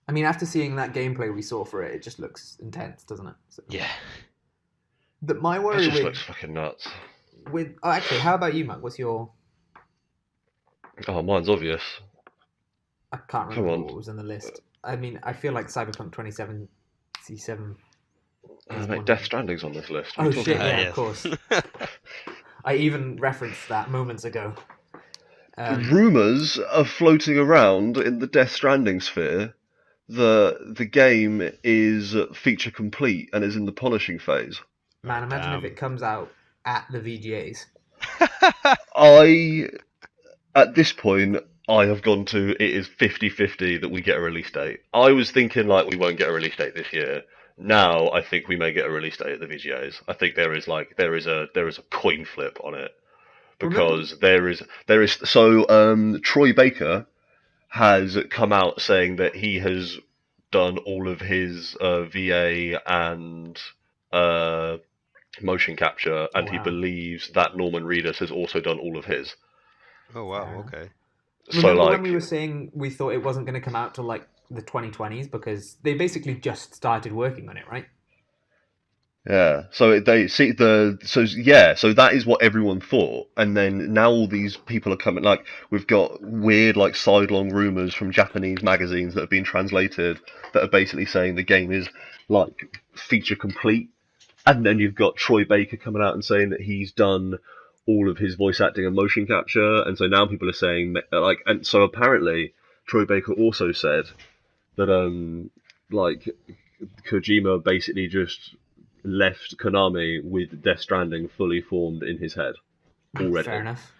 I mean, after seeing that gameplay we saw for it, it just looks intense, doesn't it? So, Yeah. my It worry just looks fucking nuts. oh, actually, how about you, Mark? What's your? Oh, mine's obvious. I can't Come remember on. what was on the list. I mean, I feel like Cyberpunk 2077. Mate, Death Stranding's on this list. What Oh are you shit! talking Yeah, yes. of course. I even referenced that moments ago. Rumours are floating around in the Death Stranding sphere that the game is feature complete and is in the polishing phase. Man, imagine if Damn. it comes out at the VGAs. At this point, I have gone to it is 50-50 that we get a release date. I was thinking like we won't get a release date this year. Now I think we may get a release date at the VGAs. I think there is a coin flip on it because there is Troy Baker has come out saying that he has done all of his VA and motion capture, and he wow. believes that Norman Reedus has also done all of his. Oh wow. Okay. Remember So when we were saying we thought it wasn't going to come out till like the 2020s because they basically just started working on it, right? yeah, so that is what everyone thought, and then now all these people are coming. Like we've got weird like sidelong rumors from Japanese magazines that have been translated that are basically saying the game is like feature complete, and then you've got Troy Baker coming out and saying that he's done all of his voice acting and motion capture, and so now people are saying like, and so apparently Troy Baker also said that like Kojima basically just left Konami with Death Stranding fully formed in his head already. Fair enough.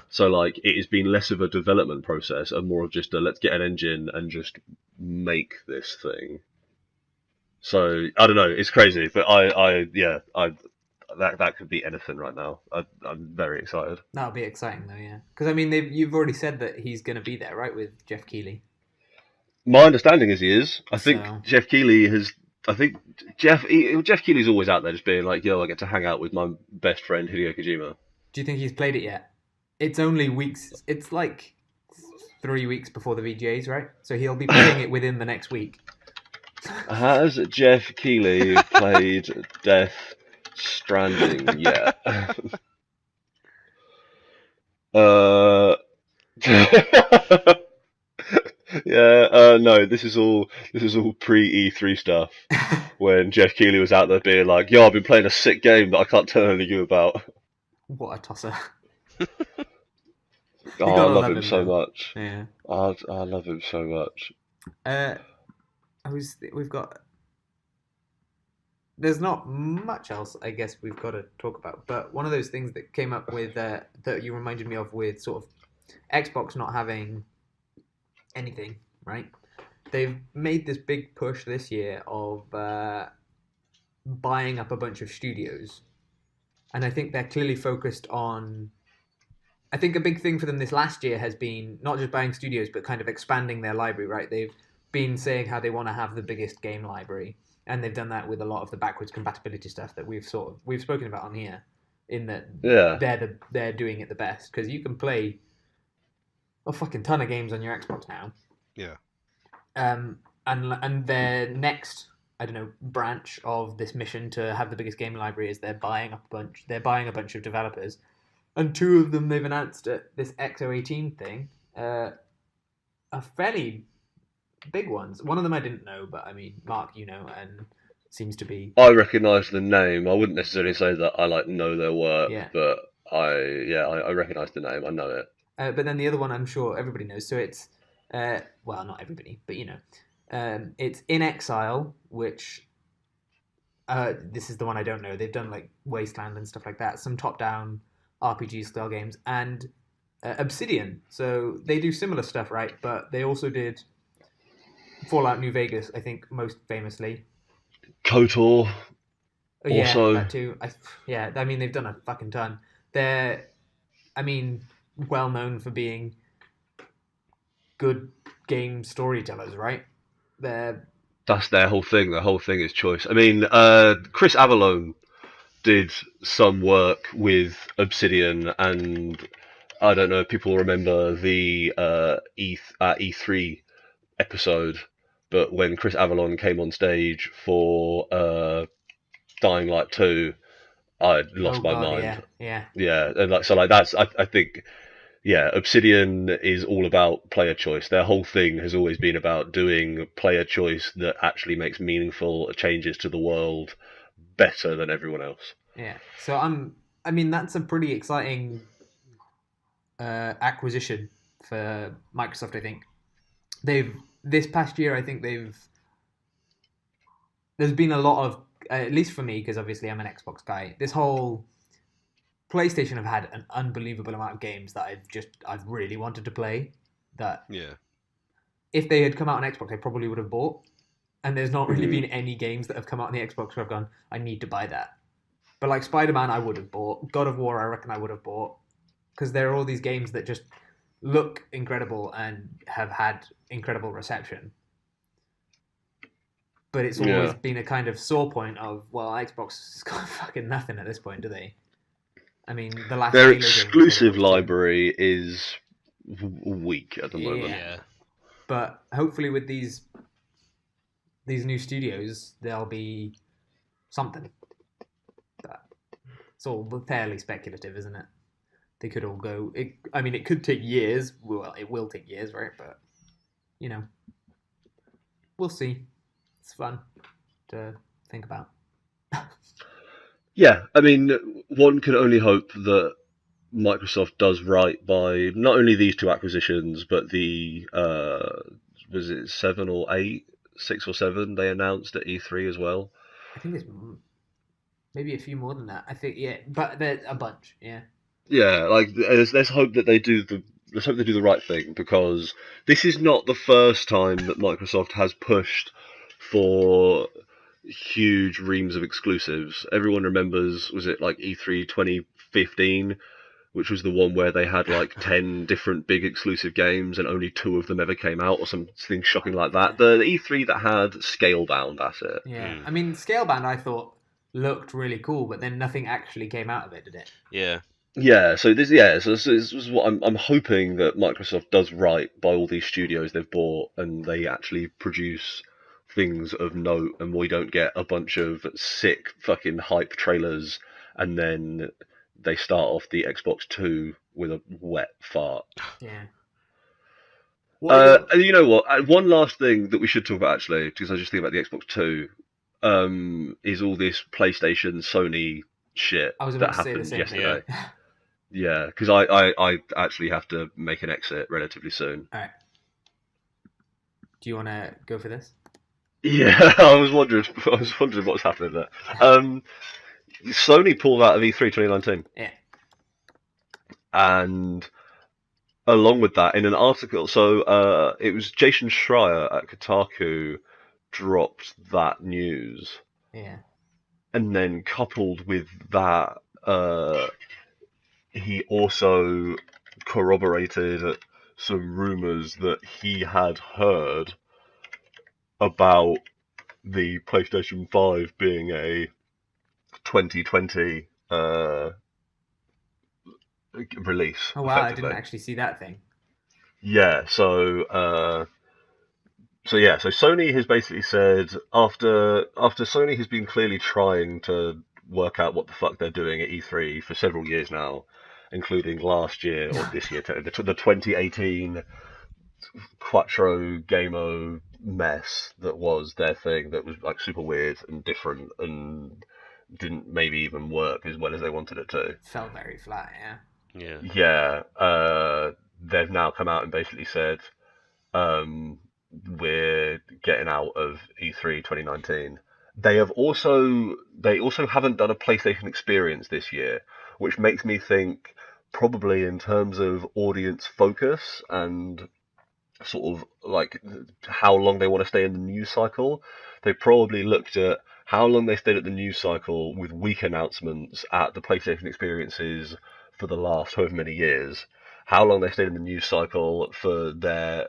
So like it has been less of a development process and more of just a let's get an engine and just make this thing. So I don't know, it's crazy, but that could be anything right now. I'm very excited. That'll be exciting though, yeah. Because I mean, you've already said that he's going to be there, right, with Jeff Keighley. My understanding is he is. I think So- Jeff Keighley has. I think Jeff Keighley's always out there just being like, yo, I get to hang out with my best friend Hideo Kojima. Do you think he's played it yet? It's only weeks. It's like 3 weeks before the VGAs, right? So he'll be playing it within the next week. Has Jeff Keighley played Death Stranding yet? Yeah, no, this is all pre E3 stuff when Jeff Keighley was out there being like, "Yo, I've been playing a sick game that I can't tell any of you about." What a tosser. You Oh, I gotta love love him him so though. much. Yeah. I love him so much. We've got. There's not much else, I guess, we've got to talk about. But one of those things that came up with that you reminded me of with sort of Xbox not having anything, right? They've made this big push this year of buying up a bunch of studios, and I think they're clearly focused on. I think a big thing for them this last year has been not just buying studios, but kind of expanding their library. Right? They've been saying how they want to have the biggest game library, and they've done that with a lot of the backwards compatibility stuff that we've spoken about on here. In that Yeah, they're doing it the best because you can play a fucking ton of games on your Xbox now. Yeah. And their next, I don't know, branch of this mission to have the biggest game library is they're buying up a bunch. They're buying a bunch of developers, and two of them they've announced it. This XO18 thing, are fairly big ones. One of them I didn't know, but I mean, Mark, you know, and seems to be I recognise the name. I wouldn't necessarily say that I like know their work, yeah. but I recognise the name. I know it. But then the other one I'm sure everybody knows. So it's well, not everybody, but you know, it's In Exile, which this is the one I don't know. They've done like Wasteland and stuff like that, some top-down RPG style games, and Obsidian. So they do similar stuff, right? But they also did Fallout New Vegas, I think, most famously. KOTOR. Oh, yeah, Also, that too. I mean, they've done a fucking ton. They're, I mean, well known for being good game storytellers, right? They're that's their whole thing. Their whole thing is choice. I mean, Chris Avallone did some work with Obsidian, and I don't know if people remember the E3 episode, but when Chris Avallone came on stage for Dying Light 2, I oh lost my god, yeah, mind. yeah, Yeah, and like that's I think yeah, Obsidian is all about player choice. Their whole thing has always been about doing player choice that actually makes meaningful changes to the world better than everyone else. yeah. So I mean, that's a pretty exciting acquisition for Microsoft. I think they've this past year. I think there's been a lot of at least for me because obviously I'm an Xbox guy. This whole PlayStation have had an unbelievable amount of games that I've really wanted to play. That Yeah. if they had come out on Xbox, I probably would have bought. And there's not really Mhm. been any games that have come out on the Xbox where I've gone, I need to buy that. But like Spider-Man, I would have bought. God of War, I reckon I would have bought. Because there are all these games that just look incredible and have had incredible reception. But it's always Yeah. been a kind of sore point of, well, Xbox has got fucking nothing at this point, do they? I mean, the last Their Halo game was Halo exclusive Wars 2. library is weak at the moment. Yeah. But hopefully with these new studios, there'll be something. But it's all fairly speculative, isn't it? They could all go. I mean, it could take years. Well, it will take years, right? But you know, we'll see. It's fun to think about. Yeah, I mean, one can only hope that Microsoft does right by not only these two acquisitions, but the was it 7 or 8, 6 or 7 they announced at E3 as well. I think there's maybe a few more than that. I think yeah, but there's a bunch. Yeah. Yeah, like let's hope that they do the right thing, because this is not the first time that Microsoft has pushed for huge reams of exclusives. Everyone remembers, was it like E3 2015, which was the one where they had like 10 different big exclusive games and only 2 of them ever came out, or something shocking like that. The E3 that had Scalebound at it. Yeah. I mean, Scalebound I thought looked really cool, but then nothing actually came out of it, did it? Yeah. Yeah, so this is what I'm hoping that Microsoft does right by all these studios they've bought, and they actually produce things of note, and we don't get a bunch of sick fucking hype trailers, and then they start off the Xbox 2 with a wet fart. Yeah. What are your... And you know what? One last thing that we should talk about, actually, because I was just thinking about the Xbox Two, is all this PlayStation, Sony shit I was about that to say the happened same thing. yesterday. Yeah, because I actually have to make an exit relatively soon. All right. Do you want to go for this? Yeah, I was wondering what's happening there. Sony pulled out of E3 2019, Yeah. and along with that, in an article, so it was Jason Schreier at Kotaku dropped that news, Yeah. and then coupled with that, he also corroborated some rumors that he had heard about the PlayStation 5 being a 2020 release, Oh wow, I didn't effectively. actually see that thing. Yeah, so Sony has basically said after Sony has been clearly trying to work out what the fuck they're doing at E3 for several years now, including last year or this year, the 2018 Quattro Gameo mess that was their thing, that was like super weird and different and didn't maybe even work as well as they wanted it to. Fell very flat. Yeah. Yeah. Yeah, they've now come out and basically said, um, we're getting out of E3 2019. They also haven't done a PlayStation experience this year, which makes me think probably in terms of audience focus and sort of like how long they want to stay in the news cycle. They probably looked at how long they stayed at the news cycle with weak announcements at the PlayStation experiences for the last however many years, how long they stayed in the news cycle for their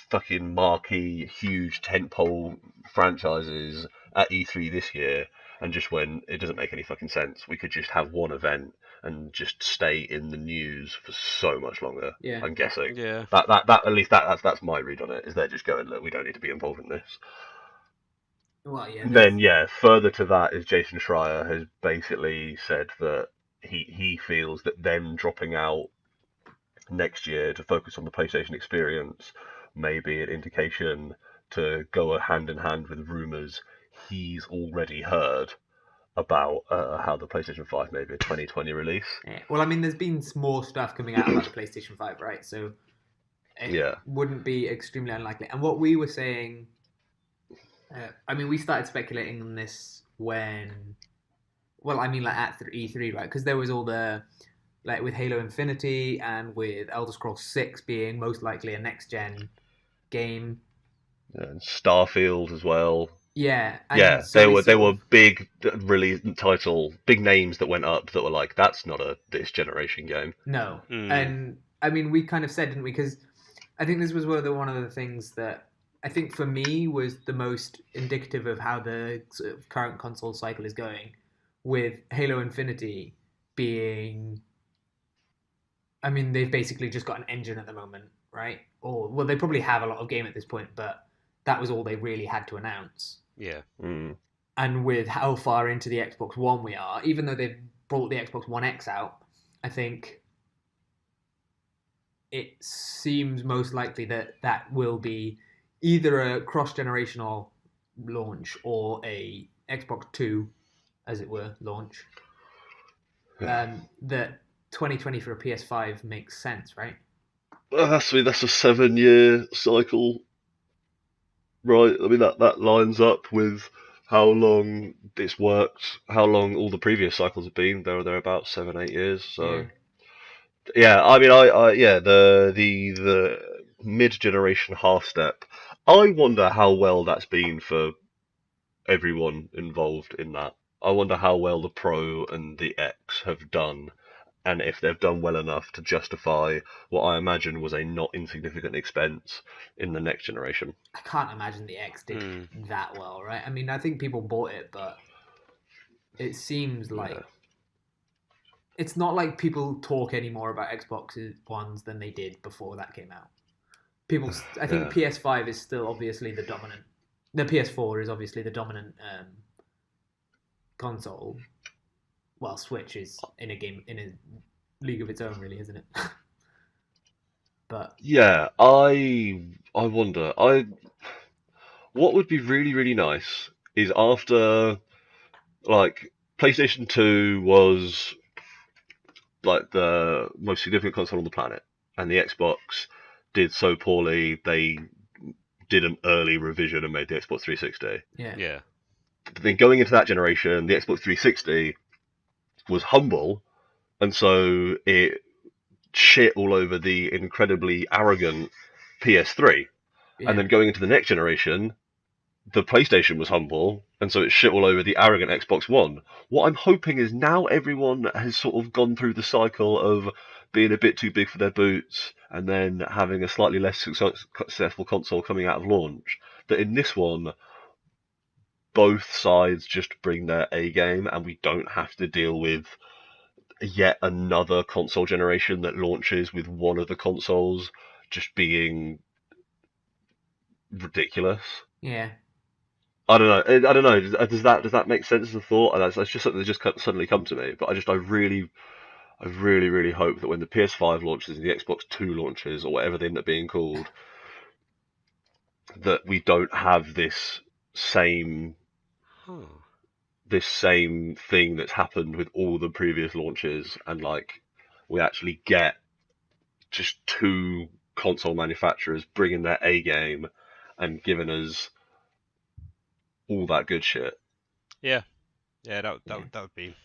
fucking marquee, huge tentpole franchises at E3 this year, and just when it doesn't make any fucking sense. We could just have one event and just stay in the news for so much longer. Yeah. I'm guessing Yeah. that at least that's my read on it. Is they're just going, look, we don't need to be involved in this. Well, yeah. Then yeah, further to that is Jason Schreier has basically said that he feels that them dropping out next year to focus on the PlayStation experience may be an indication to go hand in hand with rumours he's already heard about how the PlayStation 5 may be a 2020 release. Yeah. Well, I mean, there's been more stuff coming out about the PlayStation 5, right? So it Yeah. wouldn't be extremely unlikely. And what we were saying, I mean, we started speculating on this when, well, I mean, like at E3, right? Because there was all the, like with Halo Infinity and with Elder Scrolls 6 being most likely a next gen game. And Starfield as well. Yeah, and Yeah, so there we were sort there were of, big big names that went up that were like, that's not a this generation game. no. Mm. And I mean, we kind of said, didn't we? Because I think this was one of the things that I think for me was the most indicative of how the sort of current console cycle is going, with Halo Infinity being. I mean, they've basically just got an engine at the moment, right? Or well, they probably have a lot of game at this point, but that was all they really had to announce. Yeah. Mm. And with how far into the Xbox One we are, even though they've brought the Xbox One X out, I think it seems most likely that that will be either a cross-generational launch or a Xbox Two, as it were, launch. That 2020 for a PS5 makes sense, right? That's a 7 year cycle, right? I mean that lines up with how long it's worked, how long all the previous cycles have been. They're about 7-8 years. Yeah. So yeah, I mean I yeah the mid generation half step. I wonder how well that's been for everyone involved in that. I wonder how well the Pro and the X have done, and if they've done well enough to justify what I imagine was a not insignificant expense in the next generation. I can't imagine the X did Mm. that well, right? I mean, I think people bought it, but it seems Yeah. like it's not like people talk any more about Xbox Ones than they did before that came out. People, I think Yeah. PS5 is still obviously the dominant. The PS4 is obviously the dominant console. Well, Switch is in a league of its own, really, isn't it? But Yeah, I wonder. What would be really, really nice is after, like, PlayStation 2 was like the most significant console on the planet, and the Xbox did so poorly they did an early revision and made the Xbox 360. yeah, Yeah. But then going into that generation, the Xbox 360 was humble, and so it shit all over the incredibly arrogant PS3. And yeah, then going into the next generation, the PlayStation was humble, and so it shit all over the arrogant Xbox One. What I'm hoping is now everyone has sort of gone through the cycle of being a bit too big for their boots, and then having a slightly less successful console coming out of launch. That in this one, both sides just bring their A game, and we don't have to deal with yet another console generation that launches with one of the consoles just being ridiculous. yeah. I don't know. I don't know. Does that make sense as a thought? And that's just something that just suddenly come to me. But I really, really hope that when the PS5 launches and the Xbox Two launches or whatever they end up being called, that we don't have same Huh. this same thing that's happened with all the previous launches, and like we actually get just two console manufacturers bringing their A game and giving us all that good shit. Yeah. Yeah. That Yeah. would be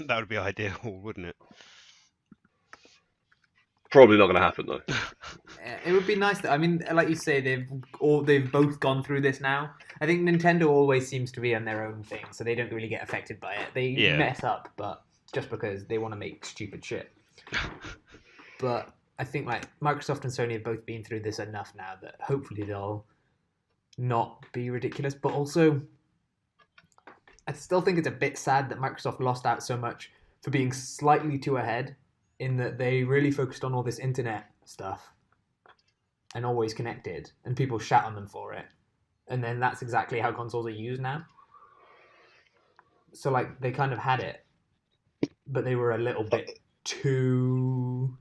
that would be ideal, wouldn't it? Probably not going to happen though. It would be nice that, I mean, like you say, they've both gone through this now. I think Nintendo always seems to be on their own thing, so they don't really get affected by it. They Yeah. mess up, but just because they want to make stupid shit. But I think like Microsoft and Sony have both been through this enough now that hopefully they'll not be ridiculous. But also, I still think it's a bit sad that Microsoft lost out so much for being slightly too ahead, in that they really focused on all this internet stuff and always connected, and people shat on them for it. And then that's exactly how consoles are used now. So like they kind of had it, but they were a little bit too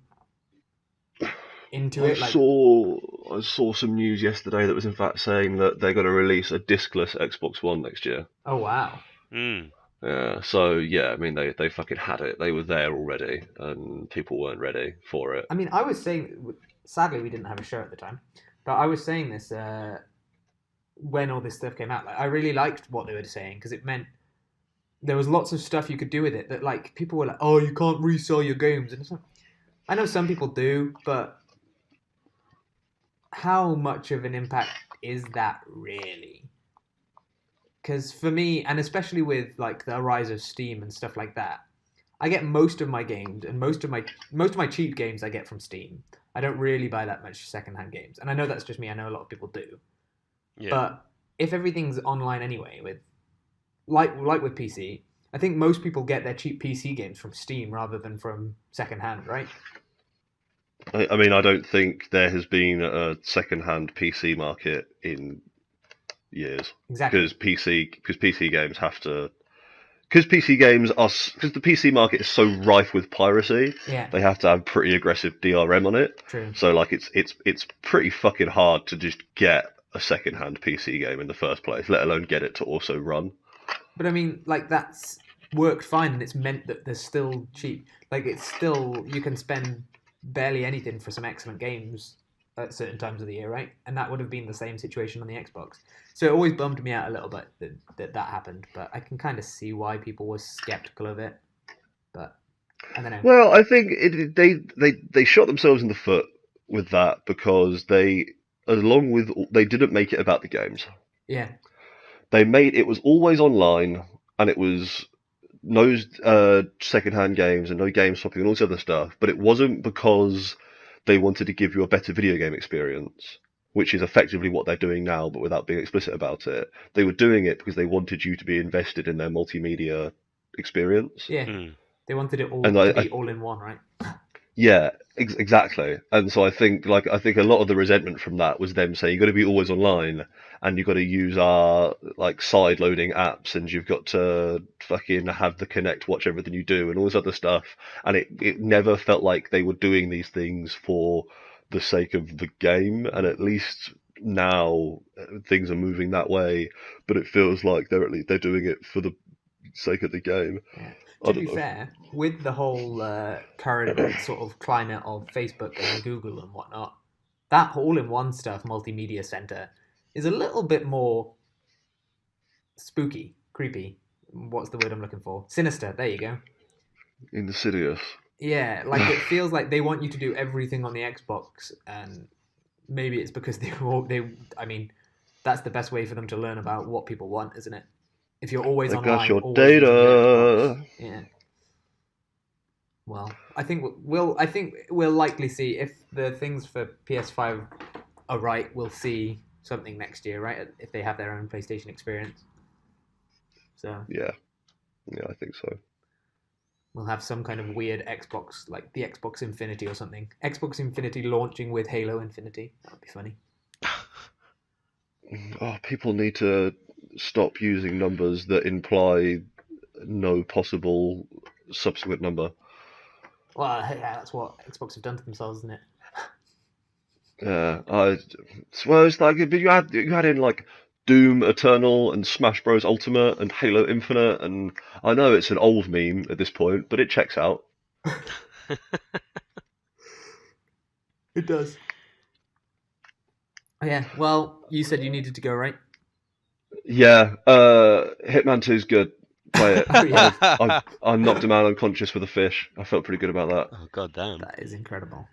into it. Like, I saw some news yesterday that was in fact saying that they're going to release a discless Xbox One next year. oh wow, Mm. Yeah, so yeah, I mean they fucking had it. They were there already, and people weren't ready for it. I mean, I was saying, sadly we didn't have a show at the time, but I was saying this when all this stuff came out. Like, I really liked what they were saying because it meant there was lots of stuff you could do with it that like people were like, oh, you can't resell your games, and it's like, I know some people do, but how much of an impact is that really? Because for me, and especially with like the rise of Steam and stuff like that, I get most of my games and most of my cheap games I get from Steam. I don't really buy that much secondhand games, and I know that's just me. I know a lot of people do, Yeah. but if everything's online anyway, with like with PC, I think most people get their cheap PC games from Steam rather than from secondhand, right? I mean, I don't think there has been a second-hand PC market in years Exactly. because PC games have to. Because the PC market is so rife with piracy, Yeah, they have to have pretty aggressive DRM on it. true. So like it's pretty fucking hard to just get a second-hand PC game in the first place, let alone get it to also run. But I mean, like that's worked fine, and it's meant that they're still cheap. Like it's still, you can spend barely anything for some excellent games at certain times of the year, right? And that would have been the same situation on the Xbox. So it always bummed me out a little bit that happened. But I can kind of see why people were skeptical of it. But I don't know. Well, I think they shot themselves in the foot with that because they didn't make it about the games. Yeah, It was always online, and it was no secondhand games and no game swapping and all this other stuff. But it wasn't because they wanted to give you a better video game experience, which is effectively what they're doing now, but without being explicit about it. They were doing it because they wanted you to be invested in their multimedia experience. yeah. Mm. They wanted it all And to be all in one, right? Yeah, exactly. And so I think a lot of the resentment from that was them saying you've got to be always online, and you've got to use our like side loading apps, and you've got to fucking have the Connect watch everything you do and all this other stuff. And it never felt like they were doing these things for the sake of the game, and at least now things are moving that way. But it feels like they're doing it for the sake of the game. Yeah. I To don't be know. fair, with the whole current sort of climate of Facebook and Google and whatnot, that all-in-one stuff, multimedia center, is a little bit more spooky, creepy. What's the word I'm looking for? Sinister. There you go. Insidious. Yeah, like it feels like they want you to do everything on the Xbox, and maybe it's because I mean, that's the best way for them to learn about what people want, isn't it? If you're always They got online, your always using your Xbox. data. Yeah. Well, I think we'll likely see if the things for PS5 are right. We'll see something next year, right? If they have their own PlayStation experience. So Yeah, I think so. we'll have some kind of weird Xbox, like the Xbox Infinity or something. Xbox Infinity launching with Halo Infinity. That would be funny. Oh, people need to stop using numbers that imply no possible subsequent number. Well, yeah, that's what Xbox have done to themselves, isn't it? Yeah, well, it's like, but you had in like Doom Eternal and Smash Bros Ultimate and Halo Infinite, and I know it's an old meme at this point, but it checks out. It does. Oh, yeah. Well, you said you needed to go, right? Yeah, Hitman 2 is good. Play it. Oh yeah, I knocked a man unconscious with a fish. I felt pretty good about that. Oh god damn. that is incredible.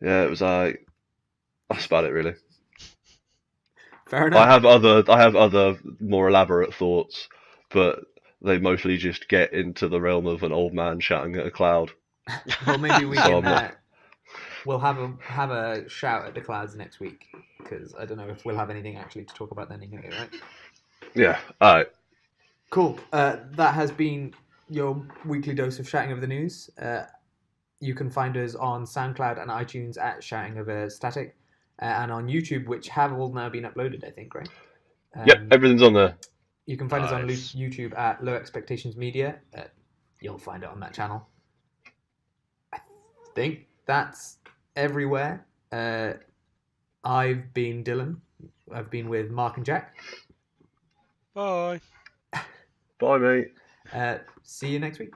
Yeah, it was that's about it really. Fair enough. I have other more elaborate thoughts, but they mostly just get into the realm of an old man shouting at a cloud. Well, maybe we So can. I'm not- We'll have a shout at the clouds next week, because I don't know if we'll have anything actually to talk about then anyway, right? Yeah, alright. Cool. That has been your weekly dose of shouting over the news. You can find us on SoundCloud and iTunes at Shouting Over Static, and on YouTube, which have all now been uploaded, I think, right? Yep, everything's on there. You can find us on Nice. YouTube at Low Expectations Media. You'll find it on that channel. I think that's everywhere. I've been Dylan. I've been with Mark and Jack. Bye. Bye, mate. See you next week.